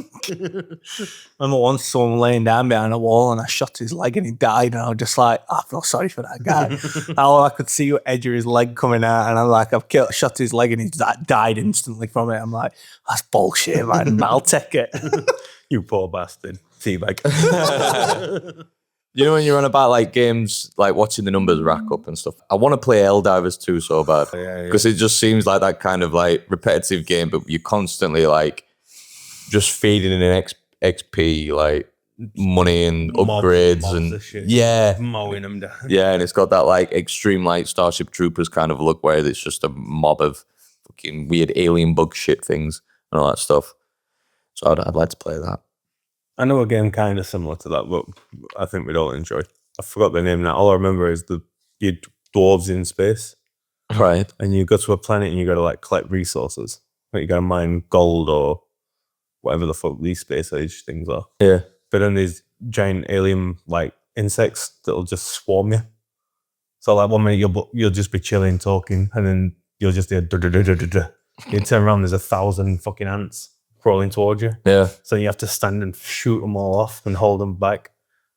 remember once someone laying down behind a wall and I shot his leg and he died, and I was just like, I feel sorry for that guy. All I could see was edge of his leg coming out, and I'm like, shot his leg and he died instantly from it. I'm like, that's bullshit, man. I'll take it. You poor bastard. Teabag. You know, when you're on about like games, like watching the numbers rack up and stuff, I want to play Helldivers 2 so bad. Because it just seems like that kind of like repetitive game, but you're constantly like just feeding in an XP, like money and upgrades and mowing them down. Yeah, and it's got that like extreme like Starship Troopers kind of look where it's just a mob of fucking weird alien bug shit things and all that stuff. So I'd like to play that. I know a game kind of similar to that, but I think we'd all enjoy. I forgot the name now. All I remember is you dwarves in space. Right. And you go to a planet and you got to like collect resources. Like you got to mine gold or whatever the fuck these space age things are. Yeah. But then there's giant alien like insects that'll just swarm you. So like 1 minute you'll just be chilling, talking, and then you'll just hear you turn around, there's 1,000 fucking ants crawling towards you. Yeah. So you have to stand and shoot them all off and hold them back.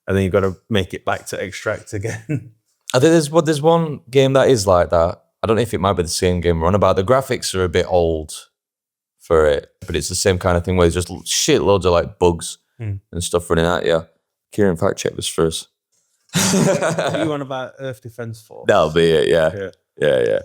And then you've got to make it back to extract again. I think there's one game that is like that. I don't know if it might be the same game we're on about. The graphics are a bit old for it, but it's the same kind of thing where there's just shitloads of like bugs and stuff running at you. Kieran, fact check this for us. Are you on about Earth Defense Force? That'll be it, yeah. Yeah.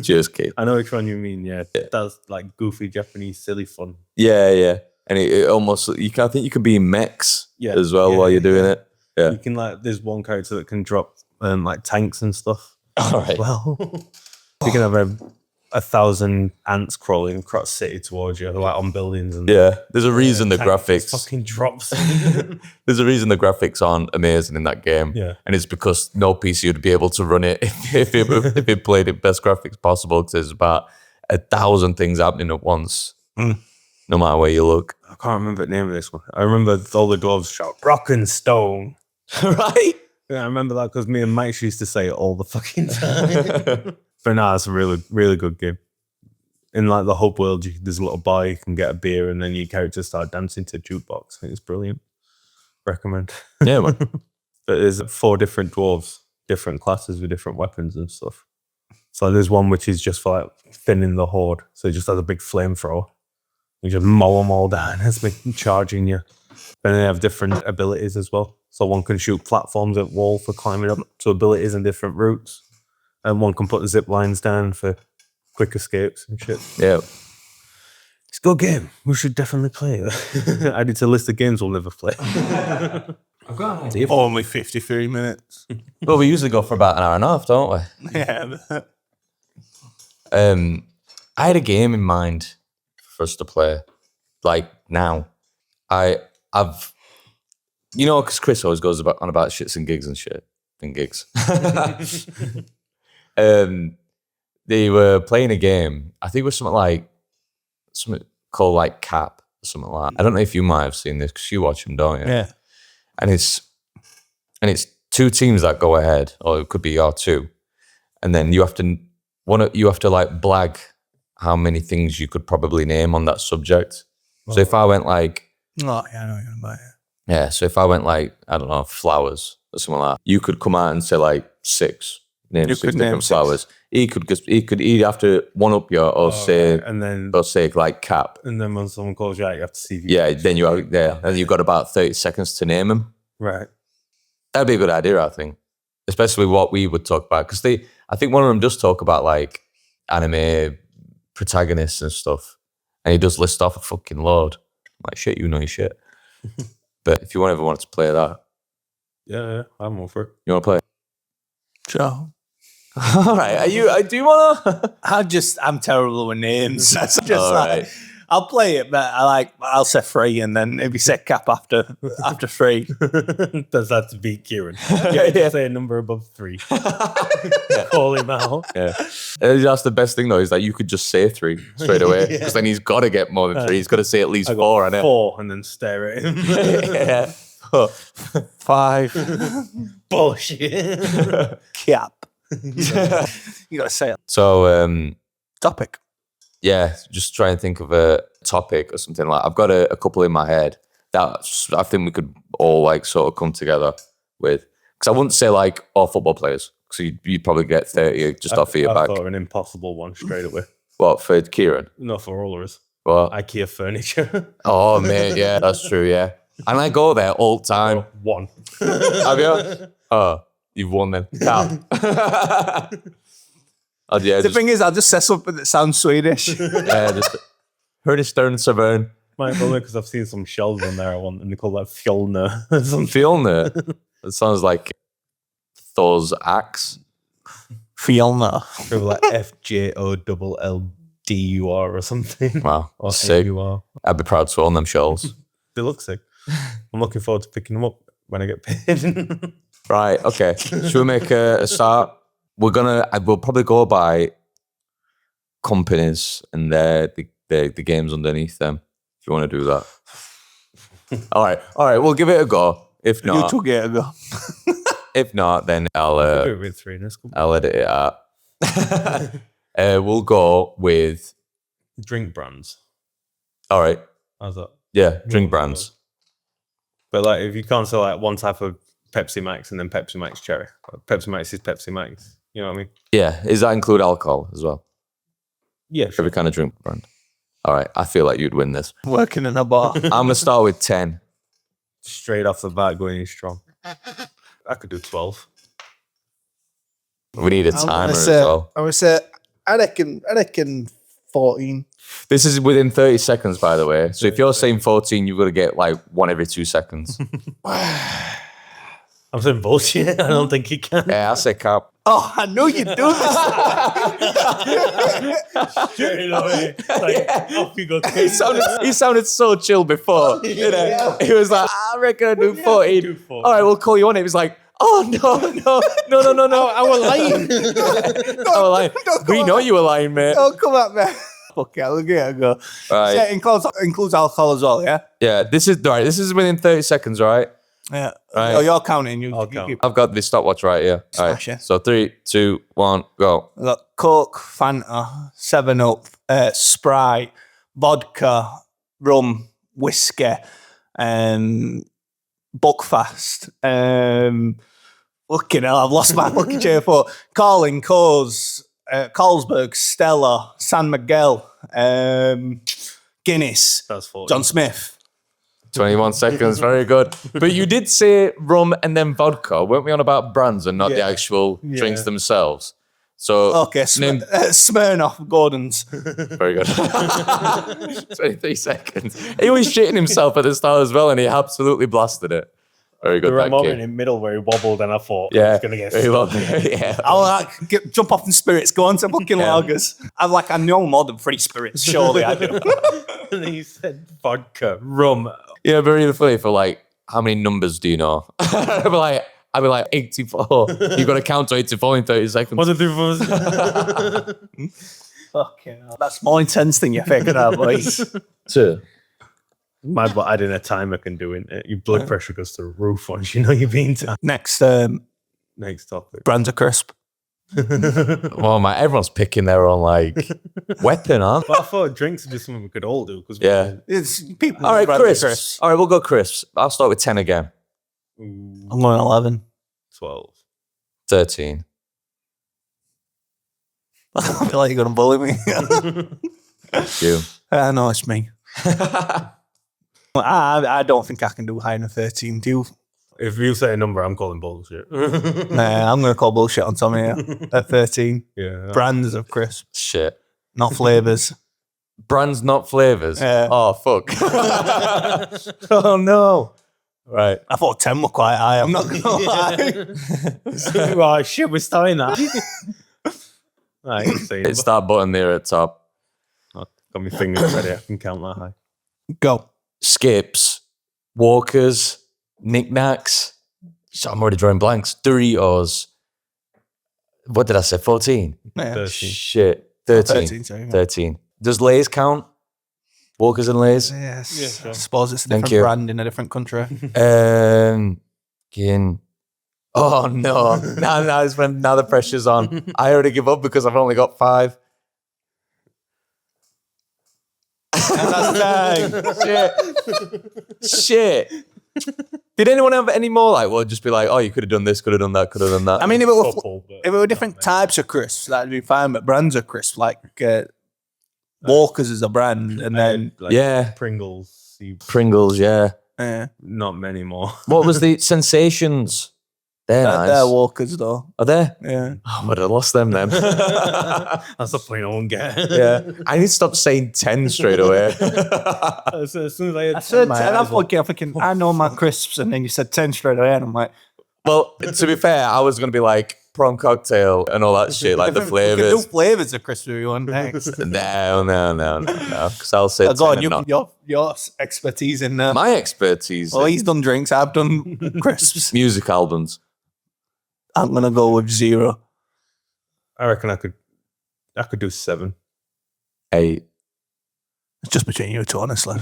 Cheers, Keith. I know which one you mean, yeah. That's like goofy Japanese silly fun. Yeah. And it almost, I think you can be in mechs as well while you're doing it. Yeah. You can like, there's one character that can drop like tanks and stuff. All right. Well, you can have 1,000 ants crawling across city towards you, like on buildings. And there's a reason the graphics fucking drops. There's a reason the graphics aren't amazing in that game. Yeah. And it's because no PC would be able to run it if it played it best graphics possible, because there's about 1,000 things happening at once, no matter where you look. I can't remember the name of this one. I remember all the dwarves shout, rock and stone. Right? Yeah, I remember that because me and Mike used to say it all the fucking time. But no, it's a really, really good game. In like the hub world, there's a little bar, you can get a beer, and then your characters start dancing to jukebox. I think it's brilliant. Recommend. Yeah, man. But there's 4 different dwarves, different classes with different weapons and stuff. So there's one which is just for like thinning the horde. So it just has a big flamethrower. You just mow them all down. It's been charging you. Then they have different abilities as well. So one can shoot platforms at wall for climbing up to abilities and different routes. And one can put the zip lines down for quick escapes and shit. Yeah. It's a good game. We should definitely play it. Add it to a list of games we'll never play. I've got an idea. Only 53 minutes. Well, we usually go for about an hour and a half, don't we? Yeah. I had a game in mind for us to play. Like now. I've you know, because Chris always goes on about shits and gigs and shit. And gigs. They were playing a game. I think it was something called like Cap or something like that. I don't know if you might have seen this because you watch them, don't you? Yeah. And it's 2 teams that go ahead, or it could be your 2, and then you have to like blag how many things you could probably name on that subject. So if I went like, Oh, yeah, I know what you're about it. yeah, so if I went like, I don't know, flowers or something like that, you could come out and say like 6. Name You 6 could different name 6. flowers. He'd have to one up you or say And then like Cap. and then when someone calls you out, you have to see if you Yeah, then and you've got about 30 seconds to name them. Right. That'd be a good idea, I think. Especially what we would talk about. Because I think one of them does talk about like anime protagonists and stuff. And he does list off a fucking load. I'm like, shit, you know your shit. But if you ever wanted to play that. Yeah, I'm all for it. You want to play? Sure. All right. Do you want to? I'm terrible with names. That's just All right. I'll play it, but I'll say 3, and then if you set cap after 3. Does that to beat Kieran? Yeah, say a number above 3. Call him out. Yeah. That's the best thing though, is that you could just say 3 straight away. Because then he's got to get more than 3. He's got to say at least 4. I know. 4 and then stare at him. Yeah. 5. Bullshit. Cap. You gotta say it. So, Topic. yeah, just try and think of a topic or something like. I've got a couple in my head that I think we could all like sort of come together with. Because I wouldn't say like all football players, because you'd probably get 30 just off of your I back. thought of an impossible one straight away. What, for Kieran? No, for all of us. What? IKEA furniture. Oh, mate, yeah, that's true, yeah. And I go there all the time. 1. Have you? Oh, you've won then. Cap. Oh, yeah, The thing is, I'll just say something that sounds Swedish. yeah, just heard it stern severn. Might only because I've seen some shells on there I want, and they call that fjolner. Some Fjolnir. It sounds like Thor's axe. Fiona. Probably like FJOLLDUR or something. Wow, Or sick. AUR. I'd be proud to own them shells. They look sick. I'm looking forward to picking them up when I get paid. Right, okay. Should we make a start? We'll probably go by companies and the games underneath them, if you want to do that. All right, we'll give it a go. If You not, took it ago. if not, then Do it with 3 in this. I'll edit it out. We'll go with, Drink brands. all right, How's that? yeah, drink brands. But like, if you can't say like one type of Pepsi Max and then Pepsi Max Cherry. Pepsi Max is Pepsi Max. You know what I mean? Yeah, does that include alcohol as well? Yeah, sure. Every kind of drink brand. All right, I feel like you'd win this. Working in a bar. I'm going to start with 10. Straight off the bat, going in strong. I could do 12. We need a timer as well. I would say, I reckon 14. This is within 30 seconds, by the way. So if you're saying 14, you've got to get like 1 every 2 seconds. I'm saying bullshit. I don't think you can. Yeah, I say cap. Oh, I know you do this. Straight away. Like, off you go. He sounded so chill before. You know? He was like, I reckon I do 14. do 14. All right, we'll call you on it. He was like, oh, no. I was lying. I was like, we know you were lying, mate. Oh, come on, man. Okay, I'll give it a go. Right. So it includes alcohol as well, yeah? Yeah, this is within 30 seconds, all right? Yeah. Right. Oh, you're counting. I'll You count. keep. I've got this stopwatch right here. All right. Smash it. So 3, 2, 1, go. I've got Coke, Fanta, 7-Up, Sprite, vodka, rum, whiskey, Buckfast. Fucking hell, I've lost my fucking chair for Carling, Coors, Carlsberg, Stella, San Miguel, Guinness, That's 40. John Smith. 21 seconds, very good. But you did say rum and then vodka. Weren't we on about brands and not the actual drinks themselves? So, Okay, name- Smirnoff, Gordon's. very good. 23 seconds. He was shitting himself at the start as well, and he absolutely blasted it. Very good, There were a thank moment you. in the middle where he wobbled and I thought, Yeah, he's going to get very stuck. well. Yeah. I'll jump off in spirits, go on to fucking lagers. I know more than 3 spirits, surely I do. And then he said vodka, rum. Yeah, very funny for like, how many numbers do you know? I'd be like 84. You've got to count to 84 in 30 seconds. 1, 2, 3, 4. Fucking hell. That's more intense than you figured out, boys. 2. Mad what adding a timer can do in it. Your blood pressure goes to the roof once you know you're being timed. Next, Next topic. brands of crisp. Oh my, everyone's picking their own like weapon, aren't they? But I thought drinks are just something we could all do. Cause Yeah. It's people. All right, brands of crisps. All right, we'll go crisps. I'll start with 10 again. Ooh, I'm going 11. 12. 13. I feel like you're going to bully me. You. I know it's me. I don't think I can do higher than 13. Do you? If you say a number, I'm calling bullshit. Nah, I'm going to call bullshit on Tommy here. At 13. Yeah. Brands of crisp, Shit. not flavours. Brands, not flavors. Yeah. Oh, fuck. Oh, no. Right. I thought 10 were quite high. I'm not going to lie. Right, shit, we're starting that. Right, It's that button there at top. Got my fingers ready. I can count that high. Go. Skips, Walkers, knickknacks. So I'm already drawing blanks. Doritos. What did I say? 14? Yeah. 13. Shit. 13. 13, sorry. 13. Does Lay's count? Walkers and Lay's? Yes. Yeah, sure. I suppose it's a Thank different you. brand in a different country. Again. Oh no. Now the pressure's on. I already give up because I've only got 5. Shit. Did anyone have any more like, well, just be like, oh, you could have done this, could have done that, could have done that? I mean, if it Couple, but were different not many. types of crisps, that'd be fine. But brands of crisps, like Walkers is a brand, and then Like Yeah. Pringles. Pringles, yeah. Not many more. What was the Sensations? They're nice. they're Walkers though. Are they? Yeah. Oh, I'd have lost them then. That's the point I won't get. Yeah. I need to stop saying 10 straight away. As soon as I had I said, 10, my and eyes were- I'm thinking, I know my crisps, and then you said 10 straight away, and I'm like, Well, to be fair, I was going to be like prawn cocktail and all that shit, like the we can do flavors. flavors of crisps if you want next. No. Because I'll say Go 10 on, and not. your expertise in there. My expertise Well, in he's done drinks, I've done crisps. music albums. I'm gonna go with 0. I reckon I could do 7. 8. It's just between you two, honestly.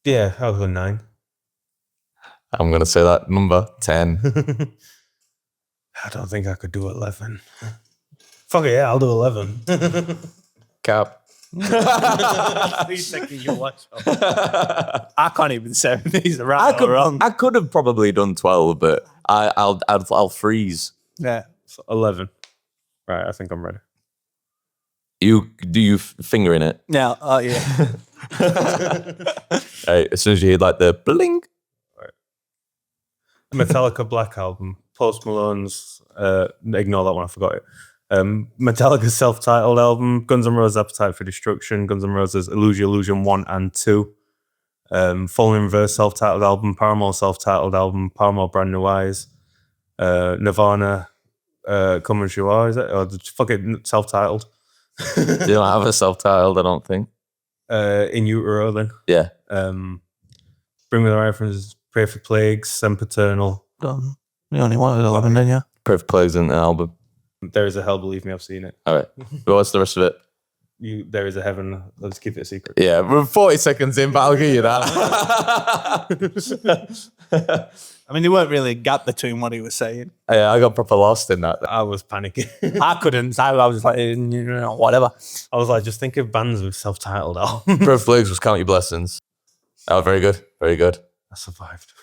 Yeah, I'll go 9. I'm going to say that number 10. I don't think I could do 11. Fuck it, yeah, I'll do 11. Cap. He's taking your watch off. I can't even say if these are right or wrong. I could have probably done 12, but I'll freeze. Yeah. So 11. Right, I think I'm ready. You finger in it. Yeah. Oh, yeah. Right, as soon as you hear like the bling. Metallica Black Album. Post Malone's, ignore that one, I forgot it. Metallica's self-titled album, Guns N' Roses Appetite for Destruction, Guns N' Roses Illusion 1 and 2. Falling in Reverse self-titled album, Paramore self-titled album, Paramore Brand New Eyes, Nirvana, Come As You Are, is it? Or just fucking self-titled. They don't have a self-titled, I don't think. In Utero then. Yeah. Bring Me the Horizons, Pray for Plagues, Sempiternal. Done. You only wanted 11, didn't you? Perfect Plagues in an album. There Is a Hell, Believe Me, I've seen it. All right. But what's the rest of it? There Is a Heaven, let's keep it a secret. Yeah, we're 40 seconds in, but I'll give you that. I mean, they weren't really a gap between what he was saying. Yeah, I got proper lost in that. I was panicking. I couldn't. I was like, whatever. I was like, just think of bands with self-titled albums. Perfect Plagues was Count Your Blessings. Oh, very good. Very good. I survived.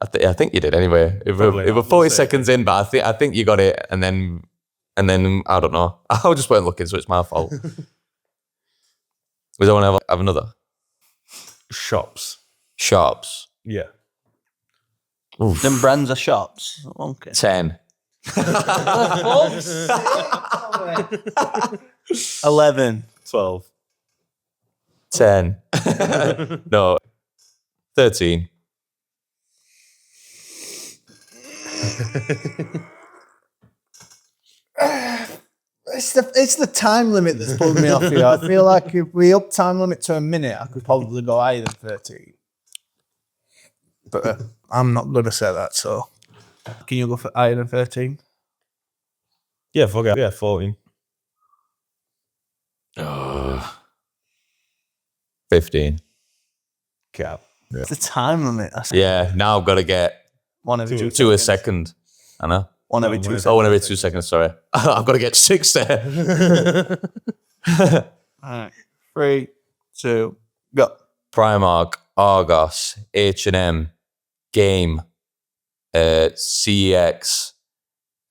I think you did anyway. If Probably we're not. 40 We'll see. seconds in, but I think you got it, and then I don't know. I just weren't looking, so it's my fault. We don't want to have another. Shops. Shops. Yeah. Oof. Them brands are shops. Okay. 10. 11. 12. 10. No. 13. It's the time limit that's pulling me off here. I feel like if we up time limit to a minute, I could probably go higher than 13. But I'm not going to say that, so. Can you go for higher than 13? Yeah, fuck it. Yeah, 14. 15. Cap. It's the time limit. I said Yeah, now I've got to get one every 2 to a seconds. second. I know. One every No, 2 one seconds. Oh, 1 every 2 seconds, sorry. I've got to get 6 there. All right. 3, 2, go. Primark, Argos, H&M, Game, CEX,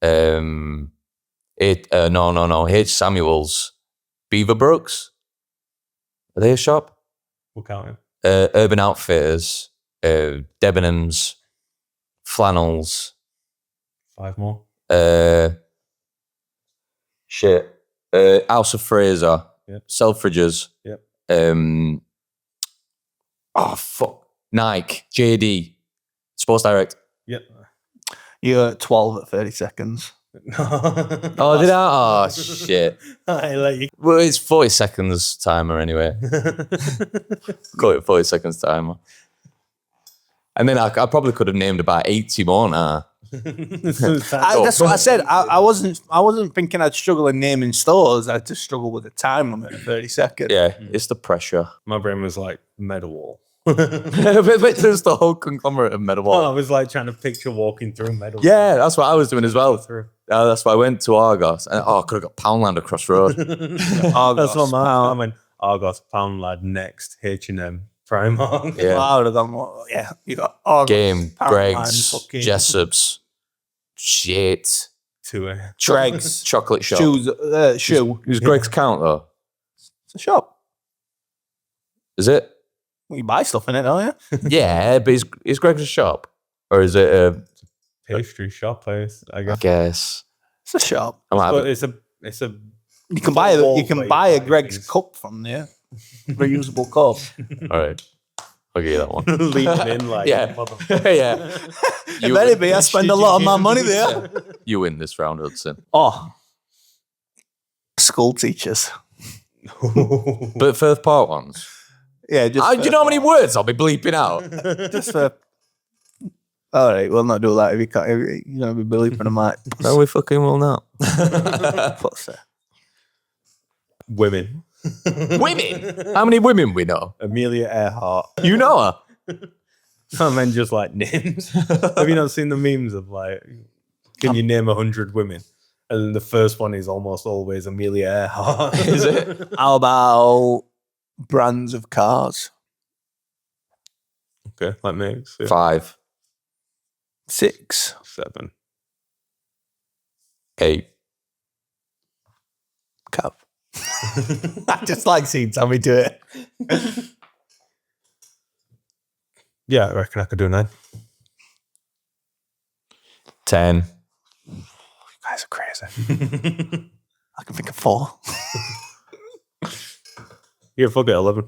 H. Samuels, Beaverbrooks. Are they a shop? We're counting. Urban Outfitters, Debenhams, Flannels, 5 more. House of Fraser, Yep. Selfridges, Yep. Nike, JD, Sports Direct. Yep. You're at 12 at 30 seconds. Oh, did I? Oh, shit. I let you. Well, it's 40 seconds timer anyway. Call it 40 seconds timer. And then I probably could have named about 80 more now. That's what I said. I wasn't thinking I'd struggle in naming stores. I just struggle with the time limit of 30 seconds. Yeah, it's the pressure. My brain was like Meadowall. but there's the whole conglomerate of metal I wall. was like trying to picture walking through Meadowall. Yeah, that's what I was doing as well. Through. That's why I went to Argos. And, I could have got Poundland across road. That's what I went. Argos, Poundland, Next, H&M, Primark. Yeah. I would have gone, well, yeah, you got Argos, Game, Poundland, Greg's, fucking Jessup's, shit, To a Greg's, chocolate shop. shoes, shoe. Does Greg's count though? It's a shop. Is it? Well, you buy stuff in it, don't you? Yeah, but is Greg's a shop? Or is it a... pastry shop place, I I guess. guess. It's a shop. I might have But it. it's a You can buy wall you can plate buy a type Greg's things. cup from there, reusable cup. All right. I'll give you that one. leaving in like Yeah. yeah. If anything, I spend a lot of my money there. You win this round, Hudson. Oh, school teachers. But first part ones. Yeah, just Do you know how many words I'll be bleeping out? just for. All right, we'll not do that if you can't. If you're gonna be believing in my No, we fucking will not. pussy. women. Women? How many women we know? Amelia Earhart. You know her? Some men just like names. Have you not seen the memes of like, can you name 100 women? And then the first one is almost always Amelia Earhart. Is it? How about brands of cars? Okay, that makes it 5, 6. 7. 8. Cap. I just like seeing Tommy do it. Yeah, I reckon I could do 9. 10. You guys are crazy. I can think of 4. Yeah, fuck it, 11.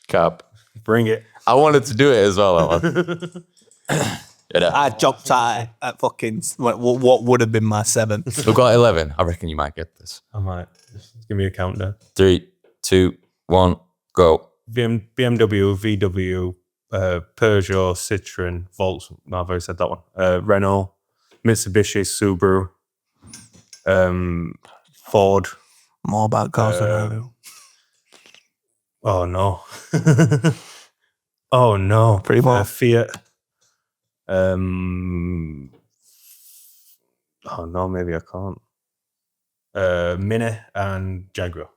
Cap. Bring it. I wanted to do it as well. That one. I jumped at fucking what would have been my 7th. We've got 11. I reckon you might get this. I might. Just give me a countdown. 3, 2, 1, go. BMW, VW, Peugeot, Citroen, Volkswagen. No, I've already said that one. Renault, Mitsubishi, Subaru, Ford. More about cars than I do. Oh no. Oh no. Pretty much. Fiat. Oh no, maybe I can't. Mini and Jaguar.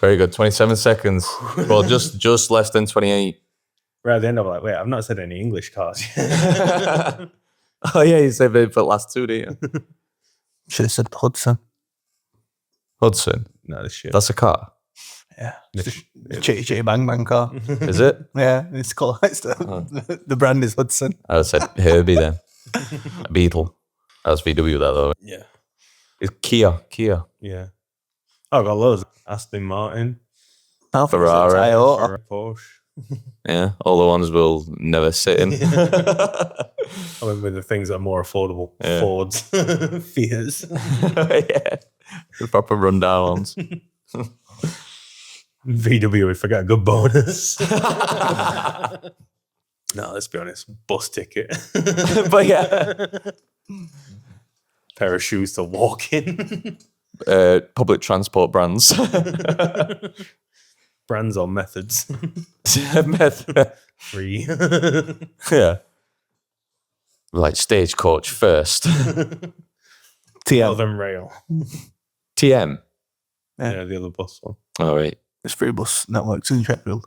Very good. 27 seconds. Well, just less than 28. Right at the end, I'm like, wait, I've not said any English cars. Oh, yeah, you said it for the last 2, didn't you? Should have said Hudson. Hudson. No, this shit. That's a car. Yeah. Chitty Chitty Bang Bang car. Is it? Yeah, it's called. The brand is Hudson. I would have said Herbie then. A Beetle. That's VW that though. Yeah. It's Kia. Yeah. Oh, I got loads. Aston Martin, Ferrari. Ferrari, Porsche. Yeah, all the ones we'll never sit in. I went with the things that are more affordable. Yeah. Fords, Fiats. Yeah, the proper rundown ones. VW, if I get a good bonus. No, let's be honest. Bus ticket. But yeah, Pair of shoes to walk in. public transport brands. Brands or methods. Free. Yeah, like Stagecoach first. TM. Southern Rail. TM. Yeah, the other bus one. All right. It's free bus networks in Sheffield.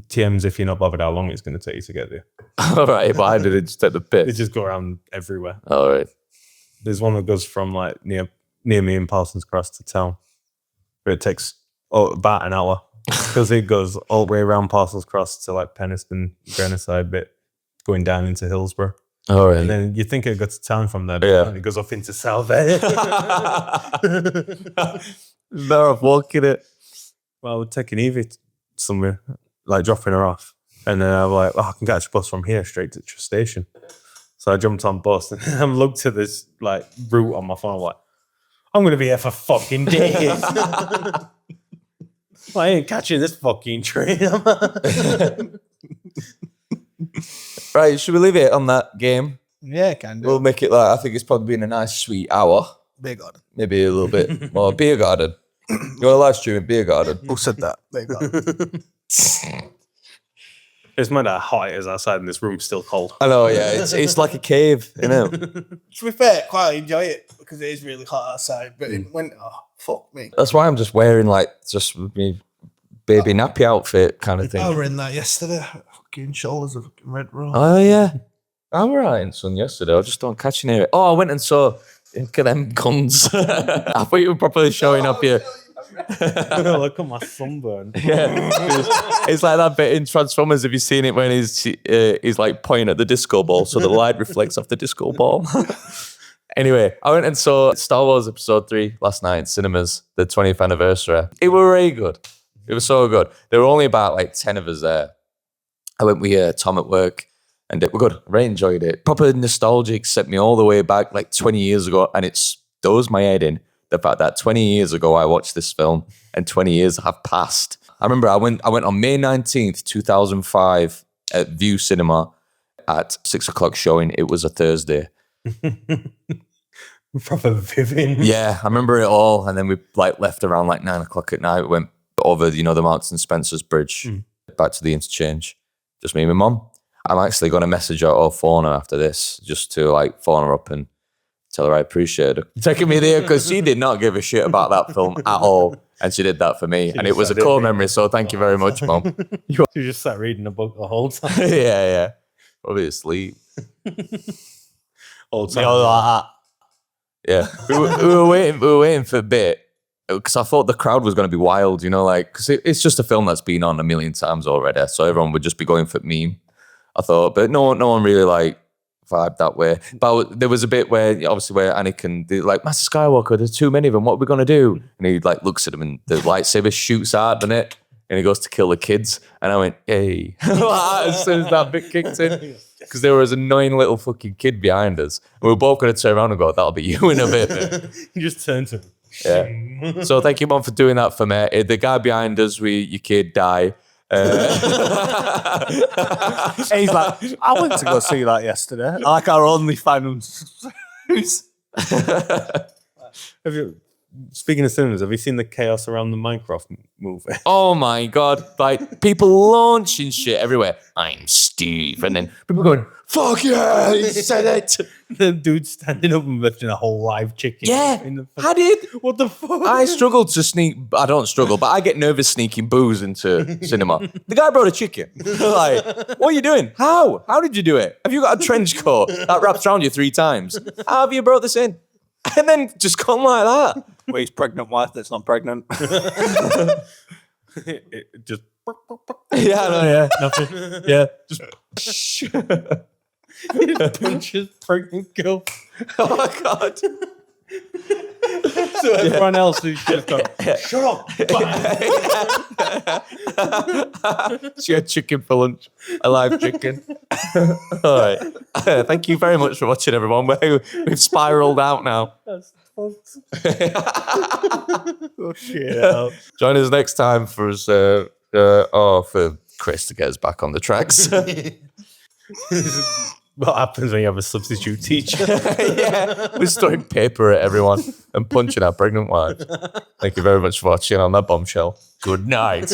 TM's if you're not bothered how long it's going to take you to get there. All right, but I did it just at the They pit. just go around everywhere. All right. There's one that goes from like near me in Parsons Cross to town. But it takes about an hour. Because it goes all the way around Parsons Cross to like Penistone, Grenoside bit, going down into Hillsborough. All right. And then you think it goes to town from there, but Yeah. it goes off into Salve. Better off walking it. Well, we're taking Evie somewhere, like dropping her off. And then I'm like, I can catch a bus from here straight to the station. So I jumped on bus and I'm looked at this like route on my phone. I'm like, I'm gonna be here for fucking days. I ain't catching this fucking train. Right, should we leave it on that game? Yeah, can do. We'll make it like, I think it's probably been a nice sweet hour. Beer garden. Maybe a little bit more. Beer garden. You want a live stream in beer garden? Who said that? Beer garden. It's mad how hot it is outside and this room's still cold. I know, yeah. It's like a cave, you know. To be fair, quite enjoy it because it is really hot outside. But in winter, fuck me. That's why I'm just wearing like just me baby nappy outfit kind of thing. I was in that yesterday. Fucking shoulders of fucking red raw. Oh yeah, I'm alright in sun yesterday. I just don't catch any of it. Oh, I went and saw. Look at them guns. I thought you were properly showing up here. Look at my sunburn. Yeah, it's like that bit in Transformers. Have you seen it when he's like pointing at the disco ball, so the light reflects off the disco ball? Anyway, I went and saw Star Wars Episode 3 last night in cinemas, the 20th anniversary. It was really good. It was so good. There were only about like 10 of us there. I went with Tom at work and it was good. I really enjoyed it. Proper nostalgic, set me all the way back like 20 years ago, and it stows my head in the fact that 20 years ago I watched this film and 20 years have passed. I remember I went on May 19th, 2005 at View Cinema at 6 o'clock showing. It was a Thursday. Proper Vivian. Yeah, I remember it all. And then we like left around like 9 o'clock at night. We went over, the Marks and Spencer's bridge back to the interchange. Just me and my mum. I'm actually going to message her or phone her after this just to like phone her up and tell her I appreciate her taking me there, because she did not give a shit about that film at all. And she did that for me. And it was a core memory. So thank you very much, Mum. You just sat reading a book the whole time. Yeah. Probably asleep. All time. like Yeah. We were waiting for a bit because I thought the crowd was going to be wild, because it's just a film that's been on a million times already. So everyone would just be going for meme, I thought. But no one really like vibe that way. But there was a bit where Anakin, like, Master Skywalker, there's too many of them, what are we gonna do? And he like looks at him and the lightsaber shoots out, doesn't it? And he goes to kill the kids. And I went, hey. As soon as that bit kicked in. Because there was an annoying little fucking kid behind us. And we were both gonna turn around and go, that'll be you in a bit. You just turned to him. Yeah. So thank you, Mum, for doing that for me. The guy behind us, your kid died. he's like, I went to go see that yesterday. Like our only fan. Speaking of cinemas, have you seen the chaos around the Minecraft movie? Oh my God. Like, people launching shit everywhere. I'm Steve. And then people going, fuck yeah, he said it. The dude standing up and lifting a whole live chicken. Yeah, In the I did. What the fuck? I struggled to sneak. I don't struggle, but I get nervous sneaking booze into cinema. The guy brought a chicken. Like, what are you doing? How? How did you do it? Have you got a trench coat that wraps around you 3 times? How have you brought this in? And then just come like that. Where his pregnant wife that's not pregnant. It just Yeah, I know, yeah. nothing. Yeah. Just Punches pregnant girl. oh my God. So everyone else who's just gone, shut up. She had chicken for lunch. A live chicken. All right. Thank you very much for watching, everyone. We've spiraled out now. That's fucked. Oh shit. Join us next time for us, for Chris to get us back on the tracks. What happens when you have a substitute teacher? Yeah, we're throwing paper at everyone and punching our pregnant wives. Thank you very much for watching on that bombshell. Good night.